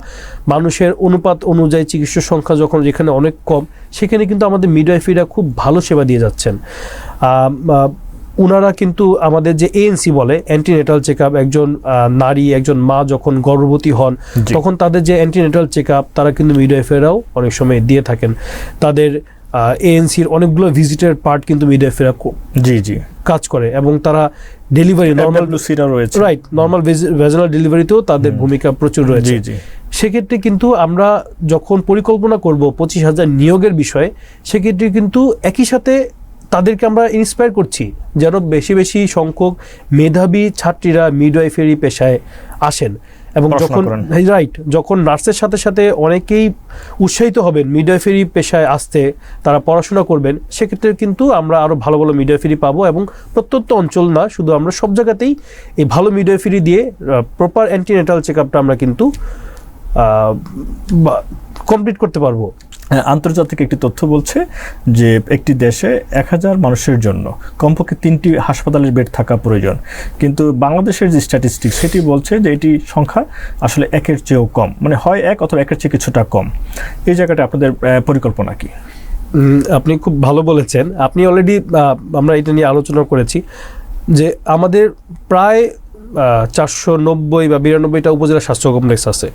মানুষের অনুপাত অনুযায়ী চিকিৎসক সংখ্যা যখন যেখানে অনেক কম, সেখানে কিন্তু আমাদের মিডওয়াইফারিরা খুব ভালো সেবা দিয়ে যাচ্ছেন। ওনারা কিন্তু আমাদের যে ANC বলে অ্যান্টিনেটাল চেক আপ, একজন নারী, একজন মা যখন গর্ভবতী হন, তখন তাদের যে অ্যান্টিনেটাল চেক আপ, তারা কিন্তু মিডওয়াইফাররাও অনেক সময় দিয়ে থাকেন। তাদের এএনসির অনেকগুলো ভিজিটের পার্ট কিন্তু মিডওয়াইফাররা জি জি কাজ করে, এবং তারা ডেলিভারি নর্মাল রয়েছে, রাইট, নর্মাল ভেজানাল ডেলিভারিতেও তাদের ভূমিকা প্রচুর রয়েছে। জি জি সেক্ষেত্রে কিন্তু আমরা যখন পরিকল্পনা করব 25,000 নিয়োগের বিষয়ে, সেক্ষেত্রে কিন্তু একই সাথে তাদেরকে আমরা ইন্সপায়ার করছি যেন বেশি বেশি সংখ্যক মেধাবী ছাত্রীরা মিডওয়াইফারি পেশায় আসেন। এবং যখন যখন নার্সের সাথে সাথে অনেকেই উৎসাহিত হবেন মিডওয়াইফারি পেশায় আসতে, তারা পড়াশোনা করবেন, সেক্ষেত্রে কিন্তু আমরা আরও ভালো ভালো মিডওয়াইফারি পাবো। এবং প্রত্যন্ত অঞ্চল না, শুধু আমরা সব জায়গাতেই এই ভালো মিডওয়াইফারি দিয়ে প্রপার অ্যান্টিনেটাল চেক আপটা আমরা কিন্তু কমপ্লিট করতে পারবো। আন্তর্জাতিক একটি তথ্য বলছে যে একটি দেশে 1000 মানুষের জন্য কমপক্ষে 3টি হাসপাতালের বেড থাকা প্রয়োজন, কিন্তু বাংলাদেশের যে স্ট্যাটিস্টিক্স সেটি বলছে যে এটি সংখ্যা আসলে 1-এর চেয়েও কম, মানে হয় 1 অথবা 1-এর চেয়ে কিছুটা কম। এই জায়গাটা আপনাদের পরিকল্পনা কি? আপনি খুব ভালো বলেছেন। আপনি অলরেডি আমরা এটা নিয়ে আলোচনা করেছি যে আমাদের প্রায় 490 বা 92টা উপজেলা স্বাস্থ্য কমপ্লেক্স আছে,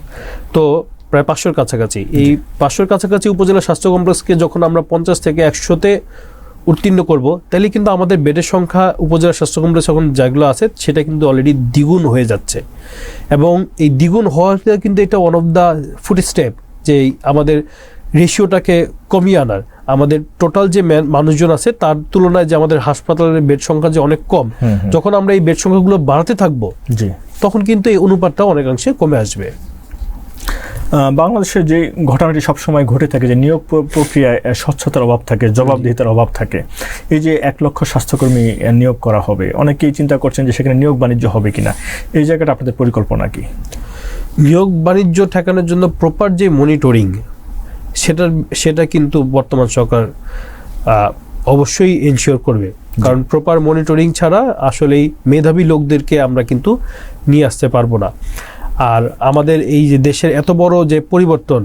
তো প্রায় 500-র কাছাকাছি। এই 500-র কাছাকাছি উপজেলা স্বাস্থ্য কমপ্লেক্সকে যখন আমরা 50 থেকে 100-তে উত্তীর্ণ করব, তাহলে কিন্তু আমাদের বেডের সংখ্যা উপজেলা স্বাস্থ্য কমপ্লেক্স এখন যেগুলো আছে সেটা কিন্তু অলরেডি দ্বিগুণ হয়ে যাচ্ছে। এবং এই দ্বিগুণ হওয়াটা কিন্তু এটা one of the foot step, যে আমাদের রেশিওটাকে কমিয়ে আনার। আমাদের টোটাল যে মানুষজন আছে তার তুলনায় যে আমাদের হাসপাতালের বেড সংখ্যা যে অনেক কম, যখন আমরা এই বেড সংখ্যাগুলো বাড়াতে থাকবো তখন কিন্তু এই অনুপাতটা অনেকাংশে কমে আসবে। বাংলাদেশের যে ঘটনাটি সবসময় ঘটে থাকে যে নিয়োগ প্রক্রিয়ায় স্বচ্ছতার অভাব থাকে, জবাবদিহিতার অভাব থাকে। এই যে 1 লক্ষ স্বাস্থ্যকর্মী নিয়োগ করা হবে, অনেকেই চিন্তা করছেন যে সেখানে নিয়োগ বাণিজ্য হবে কিনা, এই জায়গাটা আপনাদের পরিকল্পনা কি? নিয়োগ বাণিজ্য ঠেকানোর জন্য প্রপার যে মনিটরিং সেটা কিন্তু বর্তমান সরকার অবশ্যই এনশিওর করবে, কারণ প্রপার মনিটরিং ছাড়া আসলেই মেধাবী লোকদেরকে আমরা কিন্তু নিয়ে আসতে পারবো না। আর আমাদের এই যে দেশের এত বড় যে পরিবর্তন,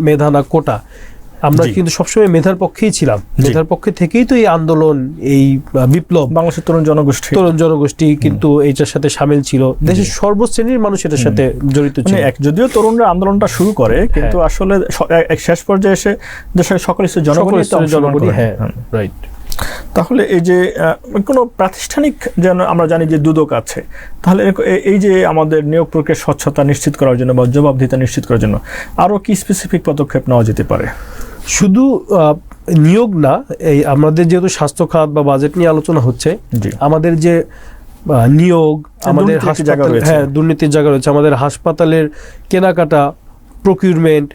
মেধা না কোটা, আমরা কিন্তু সবসময় মেধার পক্ষেই ছিলাম। মেধার পক্ষে থেকেই তো এই আন্দোলন, এই বিপ্লব, বাংলাদেশের তরুণ জনগোষ্ঠী কিন্তু এইটার সাথে সামিল ছিল। দেশের সর্বশ্রেণীর মানুষ এটার সাথে জড়িত ছিল। যদিও তরুণরা আন্দোলনটা শুরু করে, কিন্তু আসলে শেষ পর্যায়ে এসে দেশের সকল জনগণই। হ্যাঁ, রাইট। তাহলে এই যে কোনো প্রাতিষ্ঠানিক, যেন আমরা জানি যে দুদক আছে, তাহলে এই যে আমাদের নিয়োগ প্রক্রিয়ার স্বচ্ছতা নিশ্চিত করার জন্য বা জবাবদিহিতা নিশ্চিত করার জন্য আরও কি স্পেসিফিক পদক্ষেপ নেওয়া যেতে পারে? শুধু নিয়োগ না, এই আমাদের যেহেতু স্বাস্থ্য খাত বা বাজেট নিয়ে আলোচনা হচ্ছে, আমাদের যে নিয়োগ, আমাদের দুর্নীতির জায়গা রয়েছে, আমাদের হাসপাতালের কেনাকাটা, প্রকিউরমেন্ট,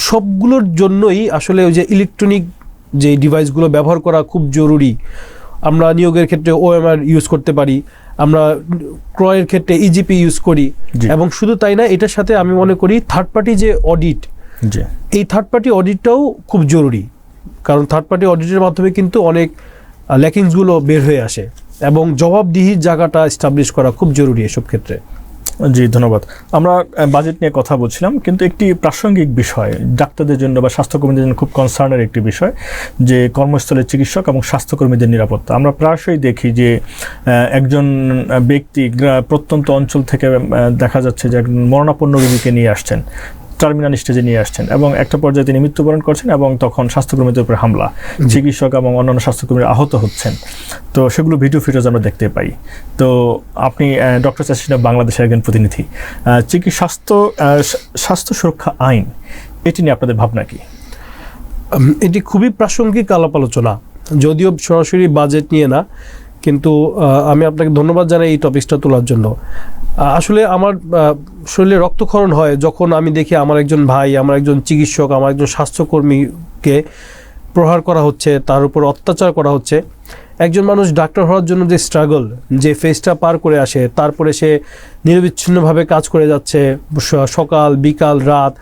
সবগুলোর জন্যই আসলে ওই যে ইলেকট্রনিক যে ডিভাইসগুলো ব্যবহার করা খুব জরুরি। আমরা নিয়োগের ক্ষেত্রে OMR ইউজ করতে পারি, আমরা ক্রয়ের ক্ষেত্রে EGP ইউজ করি, এবং শুধু তাই না, এটার সাথে আমি মনে করি থার্ড পার্টি যে অডিট, এই থার্ড পার্টি অডিটটাও খুব জরুরি, কারণ থার্ড পার্টি অডিটের মাধ্যমে কিন্তু অনেক ল্যাকিংসগুলো বের হয়ে আসে, এবং জবাবদিহির জায়গাটা এস্টাবলিশ করা খুব জরুরি এসব ক্ষেত্রে। জি, ধন্যবাদ। আমরা বাজেট নিয়ে কথা বলছিলাম, কিন্তু একটি প্রাসঙ্গিক বিষয় ডাক্তারদের জন্য বা স্বাস্থ্যকর্মীদের জন্য খুব কনসার্নের একটি বিষয়, যে কর্মস্থলের চিকিৎসক এবং স্বাস্থ্যকর্মীদের নিরাপত্তা। আমরা প্রায়শই দেখি যে একজন ব্যক্তি প্রত্যন্ত অঞ্চল থেকে দেখা যাচ্ছে যে একজন মরণাপন্ন রোগীকে নিয়ে আসছেন, টার্মিনাল স্টেজে নিয়ে আসছেন, এবং একটা পর্যায়ে তিনি মৃত্যুবরণ করছেন, এবং তখন স্বাস্থ্যকর্মীদের উপরে হামলা, চিকিৎসক এবং অন্যান্য স্বাস্থ্যকর্মীরা আহত হচ্ছেন। তো সেগুলো ভিডিও ফুটেজ আমরা দেখতে পাই। তো আপনি ডক্টর অ্যাসোসিয়েশন অফ বাংলাদেশের একজন প্রতিনিধি, স্বাস্থ্য সুরক্ষা আইন, এটি নিয়ে আপনাদের ভাবনা কি? এটি খুবই প্রাসঙ্গিক আলাপ আলোচনা, যদিও সরাসরি বাজেট নিয়ে না, কিন্তু আমি আপনাকে ধন্যবাদ জানাই এই টপিকসটা তোলার জন্য। আসলে আমার শরীরে রক্তক্ষরণ হয় যখন আমি দেখি আমার একজন ভাই, আমার একজন চিকিৎসক, আমার একজন স্বাস্থ্যকর্মীকে প্রহার করা হচ্ছে, তার উপর অত্যাচার করা হচ্ছে। একজন মানুষ ডাক্তার হওয়ার জন্য যে স্ট্রাগল, যে ফেজটা পার করে আসে, তারপরে সে নিরবিচ্ছিন্নভাবে কাজ করে যাচ্ছে, সকাল বিকাল রাত,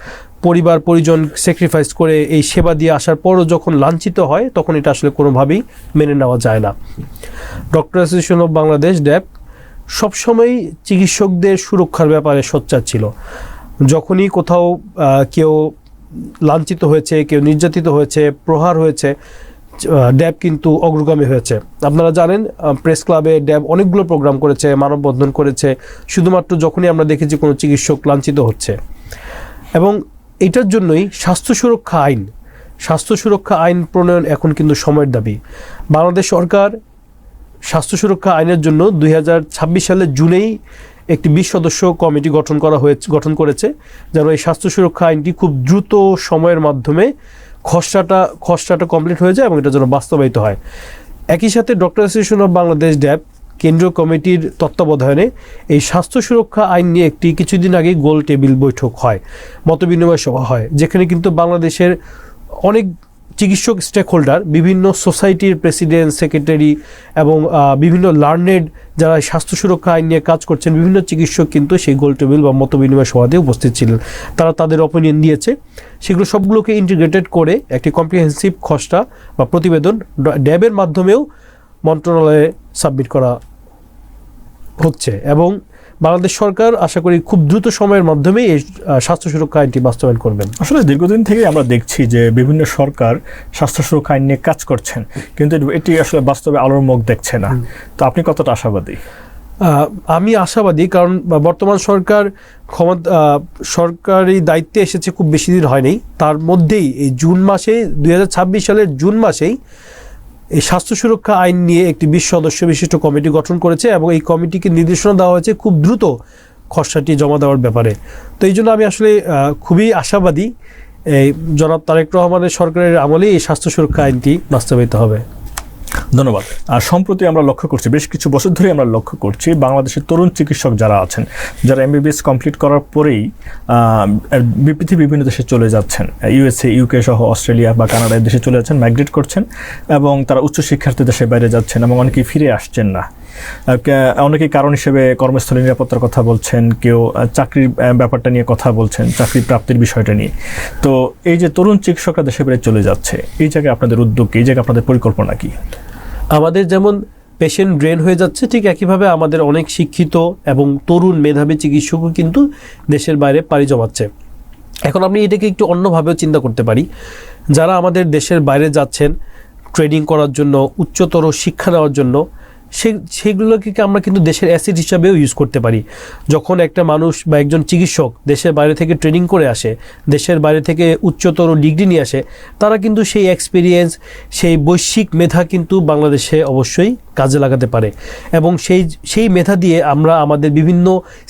পরিবার পরিজন স্যাক্রিফাইস করে এই সেবা দিয়ে আসার পরও যখন লাঞ্ছিত হয়, তখন এটা আসলে কোনোভাবেই মেনে নেওয়া যায় না। ডক্টর অ্যাসোসিয়েশন অফ বাংলাদেশ ড্যাপ সবসময় চিকিৎসকদের সুরক্ষার ব্যাপারে সোচ্চার ছিল। যখনই কোথাও কেউ লাঞ্ছিত হয়েছে, কেউ নির্যাতিত হয়েছে, প্রহার হয়েছে, ড্যাব কিন্তু অগ্রগামী হয়েছে। আপনারা জানেন, প্রেস ক্লাবে ড্যাব অনেকগুলো প্রোগ্রাম করেছে, মানববন্ধন করেছে, শুধুমাত্র যখনই আমরা দেখেছি কোনো চিকিৎসক লাঞ্ছিত হচ্ছে। এবং এটার জন্যই স্বাস্থ্য সুরক্ষা আইন স্বাস্থ্য সুরক্ষা আইন প্রণয়ন এখন কিন্তু সময়ের দাবি। বাংলাদেশ সরকার স্বাস্থ্য সুরক্ষা আইনের জন্য 2026 সালের জুনেই একটি 20 সদস্য কমিটি গঠন করেছে যেন এই স্বাস্থ্য সুরক্ষা আইনটি খুব দ্রুত সময়ের মাধ্যমে খসড়াটা কমপ্লিট হয়ে যায় এবং এটা যেন বাস্তবায়িত হয়। একই সাথে ডক্টর অ্যাসোসিয়েশন অফ বাংলাদেশ ড্যাব কেন্দ্রীয় কমিটির তত্ত্বাবধানে এই স্বাস্থ্য সুরক্ষা আইন নিয়ে একটি কিছুদিন আগে গোল টেবিল বৈঠক হয়, মতবিনিময় সভা হয়, যেখানে কিন্তু বাংলাদেশের অনেক চিকিৎসক স্টেক হোল্ডার, বিভিন্ন সোসাইটির প্রেসিডেন্ট, সেক্রেটারি এবং বিভিন্ন লার্নেড যারা স্বাস্থ্য সুরক্ষা আইন নিয়ে কাজ করছেন বিভিন্ন চিকিৎসক কিন্তু সেই গোল টেবিল বা মতবিনিময় সভাতে উপস্থিত ছিলেন। তারা তাদের অপিনিয়ন দিয়েছে, সেগুলো সবগুলোকে ইন্টিগ্রেটেড করে একটি কম্প্রিহেন্সিভ খসড়া বা প্রতিবেদন ড্যাবের মাধ্যমেও মন্ত্রণালয়ে সাবমিট করা হচ্ছে এবং বাংলাদেশ সরকার আশা করি খুব দ্রুত সময়ের মাধ্যমে এই স্বাস্থ্য সুরক্ষা আইনটি বাস্তবায়ন করবেন। আসলে দীর্ঘদিন থেকে আমরা দেখছি যে বিভিন্ন সরকার স্বাস্থ্য সুরক্ষা আইন নিয়ে কাজ করছেন, কিন্তু এটি আসলে বাস্তবে আলোর মুখ দেখছে না। তো আপনি কতটা আশাবাদী? আমি আশাবাদী, কারণ বর্তমান সরকার সরকারি দায়িত্বে এসেছে খুব বেশি দিন হয়নি, তার মধ্যেই এই জুন মাসে 2026 সালের জুন মাসেই এই স্বাস্থ্য সুরক্ষা আইন নিয়ে একটি 20 সদস্য বিশিষ্ট কমিটি গঠন করেছে এবং এই কমিটিকে নির্দেশনা দেওয়া হয়েছে খুব দ্রুত খসড়াটি জমা দেওয়ার ব্যাপারে। তো এই জন্য আমি আসলে খুবই আশাবাদী এই জনাব তারেক রহমানের সরকারের আমলেই এই স্বাস্থ্য সুরক্ষা আইনটি বাস্তবায়িত হবে। ধন্যবাদ। আর সম্প্রতি আমরা লক্ষ্য করছি, বেশ কিছু বছর ধরে আমরা লক্ষ্য করছি বাংলাদেশের তরুণ চিকিৎসক যারা আছেন, যারা MBBS কমপ্লিট করার পরেই পৃথিবীর বিভিন্ন দেশে চলে যাচ্ছেন, USA, UK সহ অস্ট্রেলিয়া বা কানাডার দেশে চলে যাচ্ছেন, মাইগ্রেট করছেন এবং তারা উচ্চশিক্ষার্থী দেশের বাইরে যাচ্ছেন এবং অনেকেই ফিরে আসছেন না। অনেকেই কারণ হিসেবে কর্মস্থলে নিরাপত্তার কথা বলছেন, কেউ চাকরির ব্যাপারটা নিয়ে কথা বলছেন, চাকরি প্রাপ্তির বিষয়টা নিয়ে। তো এই যে তরুণ চিকিৎসকরা দেশের বাইরে চলে যাচ্ছে, এই জায়গায় আপনাদের উদ্যোগ, এই জায়গায় আপনাদের পরিকল্পনা কি? আমাদের যেমন পেশেন্ট ড্রেন হয়ে যাচ্ছে, ঠিক একইভাবে আমাদের অনেক শিক্ষিত এবং তরুণ মেধাবী চিকিৎসকও কিন্তু দেশের বাইরে পাড়ি জমাচ্ছে। এখন আপনি এটাকে একটু অন্যভাবেও চিন্তা করতে পারি, যারা আমাদের দেশের বাইরে যাচ্ছেন ট্রেনিং করার জন্য, উচ্চতর শিক্ষা নেওয়ার জন্য, সেগুলোকে আমরা কিন্তু দেশের অ্যাসেট হিসাবেও ইউজ করতে পারি। যখন একটা মানুষ বা একজন চিকিৎসক দেশের বাইরে থেকে ট্রেনিং করে আসে, দেশের বাইরে থেকে উচ্চতর ডিগ্রি নিয়ে আসে, তারা কিন্তু সেই এক্সপিরিয়েন্স, সেই বৈশ্বিক মেধা কিন্তু বাংলাদেশে অবশ্যই কাজে লাগাতে পারে এবং সেই মেধা দিয়ে আমরা আমাদের বিভিন্ন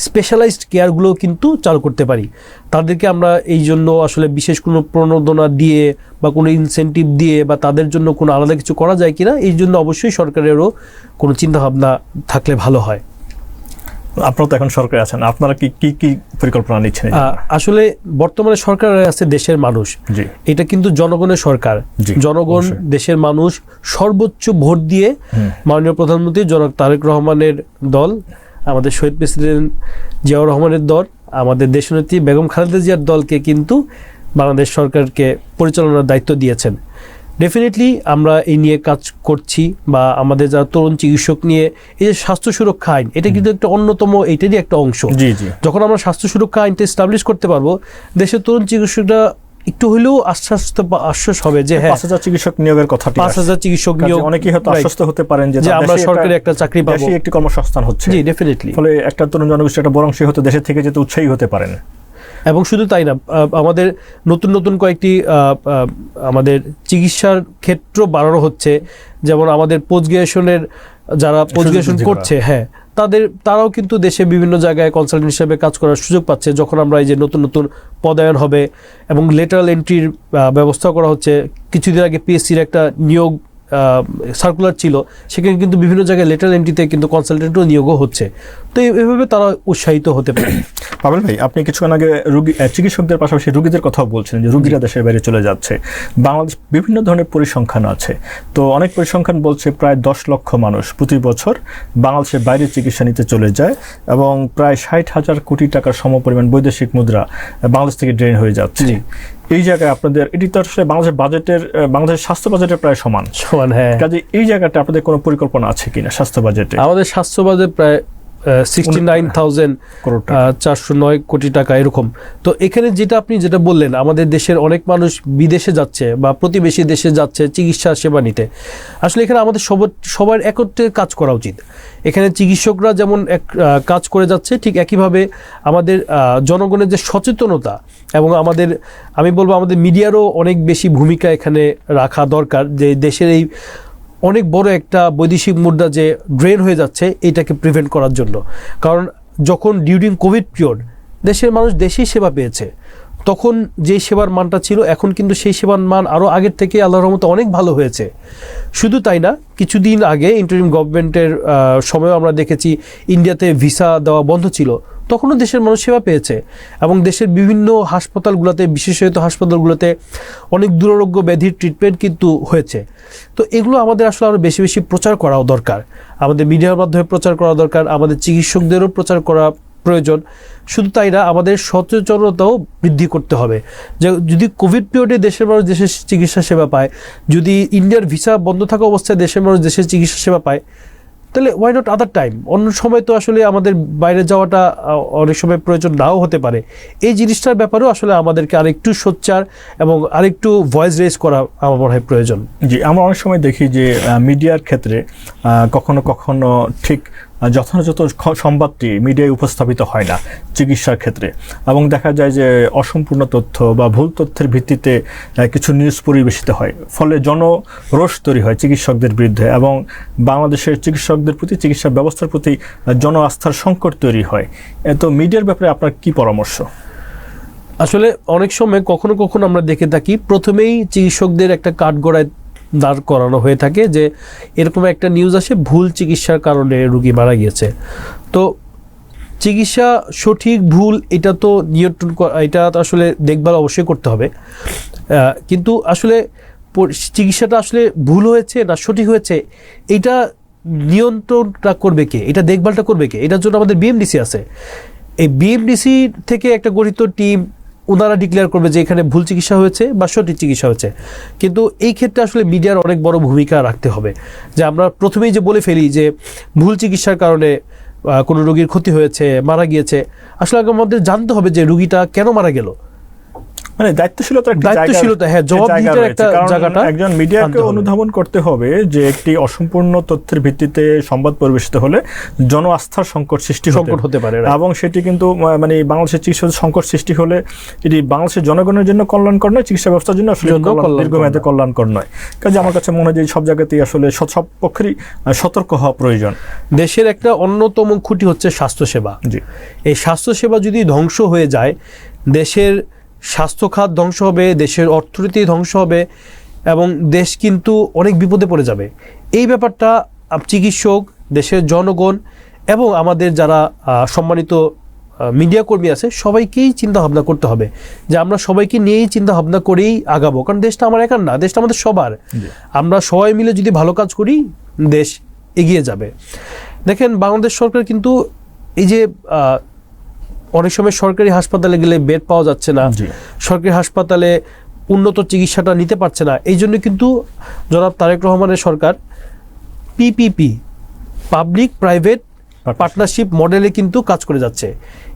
স্পেশালাইজড কেয়ারগুলো কিন্তু চালু করতে পারি। তাদেরকে আমরা এই জন্য আসলে বিশেষ কোনো প্রণোদনা দিয়ে বা কোনো ইনসেন্টিভ দিয়ে বা তাদের জন্য কোনো আলাদা কিছু করা যায় কিনা, এই জন্য অবশ্যই সরকারেরও কোনো চিন্তাভাবনা থাকলে ভালো হয়। আপনারা তো এখন সরকারে আছেন, আপনারা কি পরিকল্পনা নিচ্ছেন? আসলে বর্তমানে সরকার আছে দেশের মানুষ, এটা কিন্তু জনগণের সরকার। জনগণ, দেশের মানুষ সর্বোচ্চ ভোট দিয়ে মাননীয় প্রধানমন্ত্রী জনাব তারেক রহমানের দল, আমাদের শহীদ প্রেসিডেন্ট জিয়াউর রহমানের দল, আমাদের দেশনেত্রী বেগম খালেদা জিয়ার দলকে কিন্তু বাংলাদেশ সরকারকে পরিচালনার দায়িত্ব দিয়েছেন। ডেফিনেটলি আমরা এই নিয়ে কাজ করছি, বা আমাদের যারা তরুণ চিকিৎসক নিয়ে এই যে স্বাস্থ্য সুরক্ষা আইন, এটা কিন্তু একটা অন্যতম, এটারই একটা অংশ। যখন আমরা স্বাস্থ্য সুরক্ষা আইনটা এস্টাবলিশ করতে পারবো, দেশের তরুণ চিকিৎসকরা একটু হলেও আশ্বাস হবে যে হ্যাঁ, 5,000 চিকিৎসক নিয়োগের কথা, 5,000 চিকিৎসক নিয়োগ, অনেকেই হয়তো আশ্বস্ত হতে পারেন যে আমরা সরকারি একটা চাকরি পাবো, একটি কর্মসংস্থান হচ্ছে। জি, ডেফিনেটলি। ফলে একটা তরুণ জনগোষ্ঠী একটা বরং সে হয়তো দেশের থেকে যেতে উৎসাহী হতে পারেন। এবং শুধু তাই না, আমাদের নতুন কয়েকটি আমাদের চিকিৎসার ক্ষেত্র বাড়ানো হচ্ছে। যেমন আমাদের পোস্ট গ্রাজুয়েশনের যারা পোস্ট গ্রাজুয়েশন করছে, হ্যাঁ, তারাও কিন্তু দেশে বিভিন্ন জায়গায় কনসালটেন্ট হিসেবে কাজ করার সুযোগ পাচ্ছে যখন আমরা এই যে নতুন পদায়ন হবে এবং লেটারাল এন্ট্রির ব্যবস্থা করা হচ্ছে। কিছুদিন আগে পিএসসির একটা নিয়োগ সার্কুলার ছিল, সেখানে কিন্তু বিভিন্ন জায়গায় লেটারাল এন্ট্রিতে কিন্তু কনসালটেন্টও নিয়োগও হচ্ছে। তো এইভাবে তারা উৎসাহিত হতে পারে। পাবেল ভাই, আপনি কিছুক্ষণ আগে চিকিৎসকদের পাশাপাশি রোগীদের কথাও বলছেন যে রোগীরা দেশের বাইরে চলে যাচ্ছে। বাংলাদেশ বিভিন্ন ধরনের পরিসংখ্যান আছে, তো অনেক পরিসংখ্যান বলছে প্রায় 10 লক্ষ মানুষ প্রতি বছর বাংলাদেশের বাইরে চিকিৎসা নিতে চলে যায় এবং প্রায় 60,000 কোটি টাকার সমপরিমাণ বৈদেশিক মুদ্রা বাংলাদেশ থেকে ড্রেন হয়ে যাচ্ছে। এই জায়গায় আপনাদের, এটি তো আসলে বাংলাদেশের স্বাস্থ্য বাজেটের প্রায় সমান। হ্যাঁ, কাজে এই জায়গাটা আপনাদের কোনো পরিকল্পনা আছে কিনা স্বাস্থ্য বাজেটে? আমাদের স্বাস্থ্য বাজেট প্রায় 69,409 কোটি টাকা এরকম। তো এখানে আপনি যেটা বললেন, আমাদের দেশের অনেক মানুষ বিদেশে যাচ্ছে বা প্রতিবেশী দেশে যাচ্ছে চিকিৎসা সেবা নিতে। আসলে এখানে আমাদের সবার একত্রে কাজ করা উচিত। এখানে চিকিৎসকরা যেমন কাজ করে যাচ্ছে, ঠিক একইভাবে আমাদের জনগণের যে সচেতনতা এবং আমি বলবো আমাদের মিডিয়ারও অনেক বেশি ভূমিকা এখানে রাখা দরকার, যে দেশের এই অনেক বড় একটা বৈদেশিক মুদ্রা যে ড্রেন হয়ে যাচ্ছে এটাকে প্রিভেন্ট করার জন্য। কারণ যখন ডিউরিং কোভিড পিরিয়ড দেশের মানুষ দেশেই সেবা পেয়েছে, তখন যে সেবার মানটা ছিল এখন কিন্তু সেই সেবার মান আরও আগের থেকে আল্লাহর রহমতে অনেক ভালো হয়েছে। শুধু তাই না, কিছুদিন আগে ইন্টারিম গভর্নমেন্টের সময় আমরা দেখেছি ইন্ডিয়াতে ভিসা দেওয়া বন্ধ ছিল, তখনও দেশের মানুষ সেবা পেয়েছে এবং দেশের বিভিন্ন হাসপাতালগুলোতে, বিশেষত হাসপাতালগুলোতে অনেক দুরারোগ্য ব্যাধির ট্রিটমেন্ট কিন্তু হয়েছে। তো এগুলো আমাদের আসলে আরও বেশি বেশি প্রচার করাও দরকার, আমাদের মিডিয়ার মাধ্যমে প্রচার করা দরকার, আমাদের চিকিৎসকদেরও প্রচার করা প্রয়োজন। শুধু তাই না, আমাদের সচেতনতাও বৃদ্ধি করতে হবে। যে যদি কোভিড পিরিয়ডে দেশের মানুষ দেশের চিকিৎসা সেবা পায়, যদি ইন্ডিয়ার ভিসা বন্ধ থাকা অবস্থায় দেশের মানুষ দেশের চিকিৎসা সেবা পায়, তাহলে ওয়াই নট আদার টাইম? অন্য সময় তো আসলে আমাদের বাইরে যাওয়াটা অনেক সময় প্রয়োজন নাও হতে পারে। এই জিনিসটার ব্যাপারেও আসলে আমাদেরকে আরেকটু সোচ্চার এবং আরেকটু ভয়েস রেজ করা আমার মনে হয় প্রয়োজন। জি, আমরা অনেক সময় দেখি যে মিডিয়ার ক্ষেত্রে কখনো কখনো ঠিক যথাযথ সংবাদটি মিডিয়ায় উপস্থাপিত হয় না চিকিৎসার ক্ষেত্রে, এবং দেখা যায় যে অসম্পূর্ণ তথ্য বা ভুল তথ্যের ভিত্তিতে কিছু নিউজ পরিবেশিত হয়, ফলে জনরোষ তৈরি হয় চিকিৎসকদের বিরুদ্ধে এবং বাংলাদেশের চিকিৎসকদের প্রতি, চিকিৎসা ব্যবস্থার প্রতি জন আস্থার সংকট তৈরি হয়। তো মিডিয়ার ব্যাপারে আপনার কি পরামর্শ? আসলে অনেক সময় কখনো কখনো আমরা দেখে থাকি প্রথমেই চিকিৎসকদের একটা কাঠগড়ায় দাঁড় করানো হয়ে থাকে, যে এরকম একটা নিউজ আসে ভুল চিকিৎসার কারণে রোগী মারা গিয়েছে। তো চিকিৎসা সঠিক ভুল এটা তো নিয়ন্ত্রণ এটা তো আসলে দেখভাল অবশ্যই করতে হবে, কিন্তু আসলে চিকিৎসাটা আসলে ভুল হয়েছে না সঠিক হয়েছে এটা নিয়ন্ত্রণটা করবে কে, এটা দেখভালটা করবে কে? এটার জন্য আমাদের বিএমডিসি আছে। এই বিএমডিসি থেকে একটা গঠিত টিম, ওনারা ডিক্লেয়ার করবে যে এখানে ভুল চিকিৎসা হয়েছে বা সঠিক চিকিৎসা হয়েছে। কিন্তু এই ক্ষেত্রে আসলে মিডিয়ার অনেক বড় ভূমিকা রাখতে হবে। যে আমরা প্রথমেই যে বলে ফেলি যে ভুল চিকিৎসার কারণে কোনো রোগীর ক্ষতি হয়েছে, মারা গিয়েছে, আসলে আমাদের জানতে হবে যে রোগীটা কেন মারা গেল। মানে দায়িত্বশীলতা, হ্যাঁ, জবাবদিহিতার একটা জায়গাটা একজন মিডিয়াকে অনুধাবন করতে হবে যে একটি অসম্পূর্ণ তথ্যের ভিত্তিতে সংবাদ পরিবেশিত হলে জন আস্থার সংকট সৃষ্টি হতে পারে, এবং সেটি কিন্তু মানে বাংলাদেশের চিকিৎসা সংকট সৃষ্টি হলে এটি বাংলাদেশের জনগণের জন্য কল্যাণকর নয়, চিকিৎসা ব্যবস্থার জন্য দীর্ঘমেয়াদে কল্যাণকর নয়। কাজে আমার কাছে মনে হয় যে সব জায়গাতেই আসলে সব পক্ষেরই সতর্ক হওয়া প্রয়োজন। দেশের একটা অন্যতম খুঁটি হচ্ছে স্বাস্থ্যসেবা। জি, এই স্বাস্থ্যসেবা যদি ধ্বংস হয়ে যায়, দেশের স্বাস্থ্য খাত ধ্বংস হবে, দেশের অর্থনীতি ধ্বংস হবে এবং দেশ কিন্তু অনেক বিপদে পড়ে যাবে। এই ব্যাপারটা চিকিৎসক, দেশের জনগণ এবং আমাদের যারা সম্মানিত মিডিয়া কর্মী আছে সবাইকেই চিন্তা ভাবনা করতে হবে, যে আমরা সবাইকে নিয়েই চিন্তা ভাবনা করেই আগাবো। কারণ দেশটা আমার একার না, দেশটা আমাদের সবার। আমরা সবাই মিলে যদি ভালো কাজ করি দেশ এগিয়ে যাবে। দেখেন, বাংলাদেশ সরকার কিন্তু এই যে অনেক সময় সরকারি হাসপাতালে গেলে বেড পাওয়া যাচ্ছে না, সরকারি হাসপাতালে উন্নত চিকিৎসাটা নিতে পারছে না, এই জন্য কিন্তু জনাব তারেক রহমানের সরকার পিপিপি, পাবলিক প্রাইভেট পার্টনারশিপ মডেলে কিন্তু কাজ করে যাচ্ছে।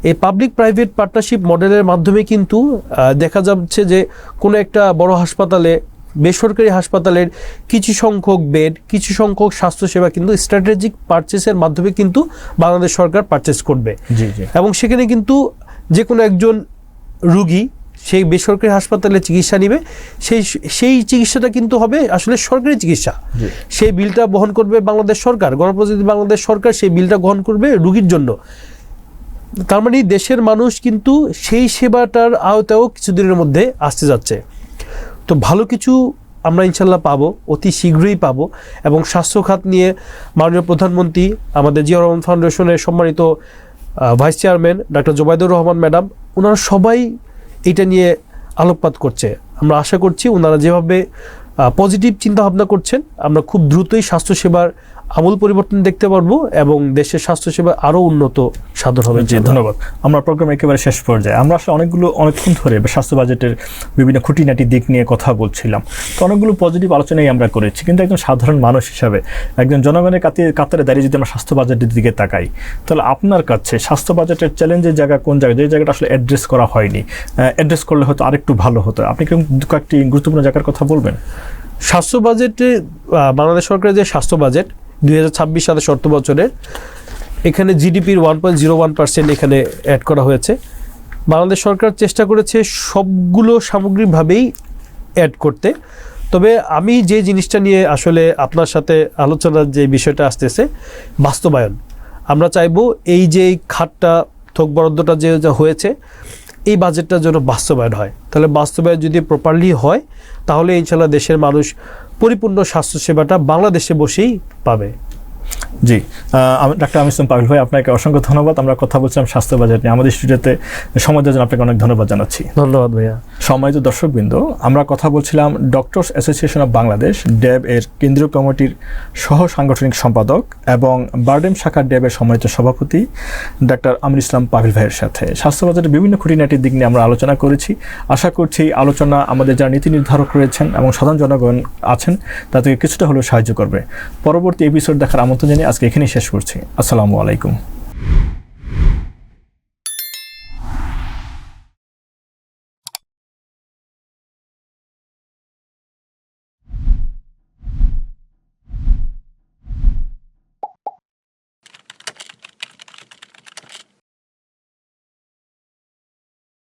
এই পাবলিক প্রাইভেট পার্টনারশিপ মডেলের মাধ্যমে কিন্তু দেখা যাচ্ছে যে কোনো একটা বড় হাসপাতালে, বেসরকারি হাসপাতালের কিছু সংখ্যক বেড, কিছু সংখ্যক স্বাস্থ্যসেবা কিন্তু স্ট্র্যাটেজিক পারচেসের মাধ্যমে কিন্তু বাংলাদেশ সরকার পারচেস করবে। এবং সেখানে কিন্তু যে কোনো একজন রুগী সেই বেসরকারি হাসপাতালে চিকিৎসা নিবে, সেই চিকিৎসাটা কিন্তু হবে আসলে সরকারি চিকিৎসা। সেই বিলটা বহন করবে বাংলাদেশ সরকার, গণপ্রজাতন্ত্রী বাংলাদেশ সরকার সেই বিলটা গ্রহণ করবে রুগীর জন্য। তার মানে দেশের মানুষ কিন্তু সেই সেবাটার আওতায়ও কিছুদিনের মধ্যে আসতে যাচ্ছে। তো ভালো কিছু আমরা ইনশাল্লাহ পাবো, অতি শীঘ্রই পাবো। এবং স্বাস্থ্য খাত নিয়ে মাননীয় প্রধানমন্ত্রী, আমাদের জিয়া রহমান ফাউন্ডেশনের সম্মানিত vice chairman doctor Zobaidur Rahman madam, ওনারা সবাই এটা নিয়ে আলোকপাত করছে। আমরা আশা করছি ওনারা যেভাবে পজিটিভ চিন্তা ভাবনা করছেন, আমরা খুব দ্রুতই স্বাস্থ্যসেবার আমূল পরিবর্তন দেখতে পারবো এবং দেশের স্বাস্থ্যসেবা আরও উন্নত সাধন হবে। জি, ধন্যবাদ। আমরা প্রোগ্রামের একেবারে শেষ পর্যায়ে, আমরা আসলে অনেকক্ষণ ধরে স্বাস্থ্য বাজেটের বিভিন্ন খুঁটিনাটি দিক নিয়ে কথা বলছিলাম, তো অনেকগুলো পজিটিভ আলোচনাই আমরা করেছি, কিন্তু একজন সাধারণ মানুষ হিসাবে, একজন জনগণের কাতারে দাঁড়িয়ে যদি আমরা স্বাস্থ্য বাজেটের দিকে তাকাই, তাহলে আপনার কাছে স্বাস্থ্য বাজেটের চ্যালেঞ্জের জায়গা কোন জায়গায়, যে জায়গাটা আসলে অ্যাড্রেস করা হয়নি, অ্যাড্রেস করলে হয়তো আরেকটু ভালো হতো, আপনি কয়েকটি গুরুত্বপূর্ণ জায়গার কথা বলবেন? স্বাস্থ্য বাজেটে বাংলাদেশ সরকারের যে স্বাস্থ্য বাজেট 2026 সালের অর্থ বছরের, এখানে জিডিপির 1.01% এখানে অ্যাড করা হয়েছে। বাংলাদেশ সরকার চেষ্টা করেছে সবগুলো সামগ্রিকভাবেই অ্যাড করতে। তবে আমি যে জিনিসটা নিয়ে আসলে আপনার সাথে আলোচনার যে বিষয়টা আসতেছে, বাস্তবায়ন। আমরা চাইবো এই যে খাতটা, থোক বরাদ্দটা যে হয়েছে, এই বাজেটটা যেন বাস্তবায়ন হয়। তাহলে বাস্তবায়ন যদি প্রপারলি হয়, তাহলে ইনশাল্লাহ দেশের মানুষ পরিপূর্ণ স্বাস্থ্যসেবাটা বাংলাদেশে বসেই পাবে। জি, ডাক্তার আমির ইসলাম পাভিল ভাই, আপনাকে অসংখ্য ধন্যবাদ। আমরা কথা বলছিলাম স্বাস্থ্য বাজেট নিয়ে, আমাদের স্টুডিওতে সময় দেওয়ার জন্য আপনাকে অনেক ধন্যবাদ জানাচ্ছি। ধন্যবাদ ভাইয়া। সম্মানিত দর্শকবৃন্দ, আমরা কথা বলছিলাম ডক্টরস অ্যাসোসিয়েশন অব বাংলাদেশ ড্যাব এর কেন্দ্রীয় কমিটির সহ সাংগঠনিক সম্পাদক এবং বারডেম শাখার ড্যাবের সম্মানিত সভাপতি ডাক্তার আমির ইসলাম পাভিল ভাইয়ের সাথে স্বাস্থ্য বাজেটের বিভিন্ন খুঁটিনাটির দিক নিয়ে আমরা আলোচনা করেছি। আশা করছি আলোচনা আমাদের যারা নীতি নির্ধারক রয়েছেন এবং সাধারণ জনগণ আছেন তাদেরকে কিছুটা হলেও সাহায্য করবে। পরবর্তী এপিসোড দেখার আমন্ত্রণ জানিয়ে আজকে এখানেই শেষ করছি। আসসালামু আলাইকুম।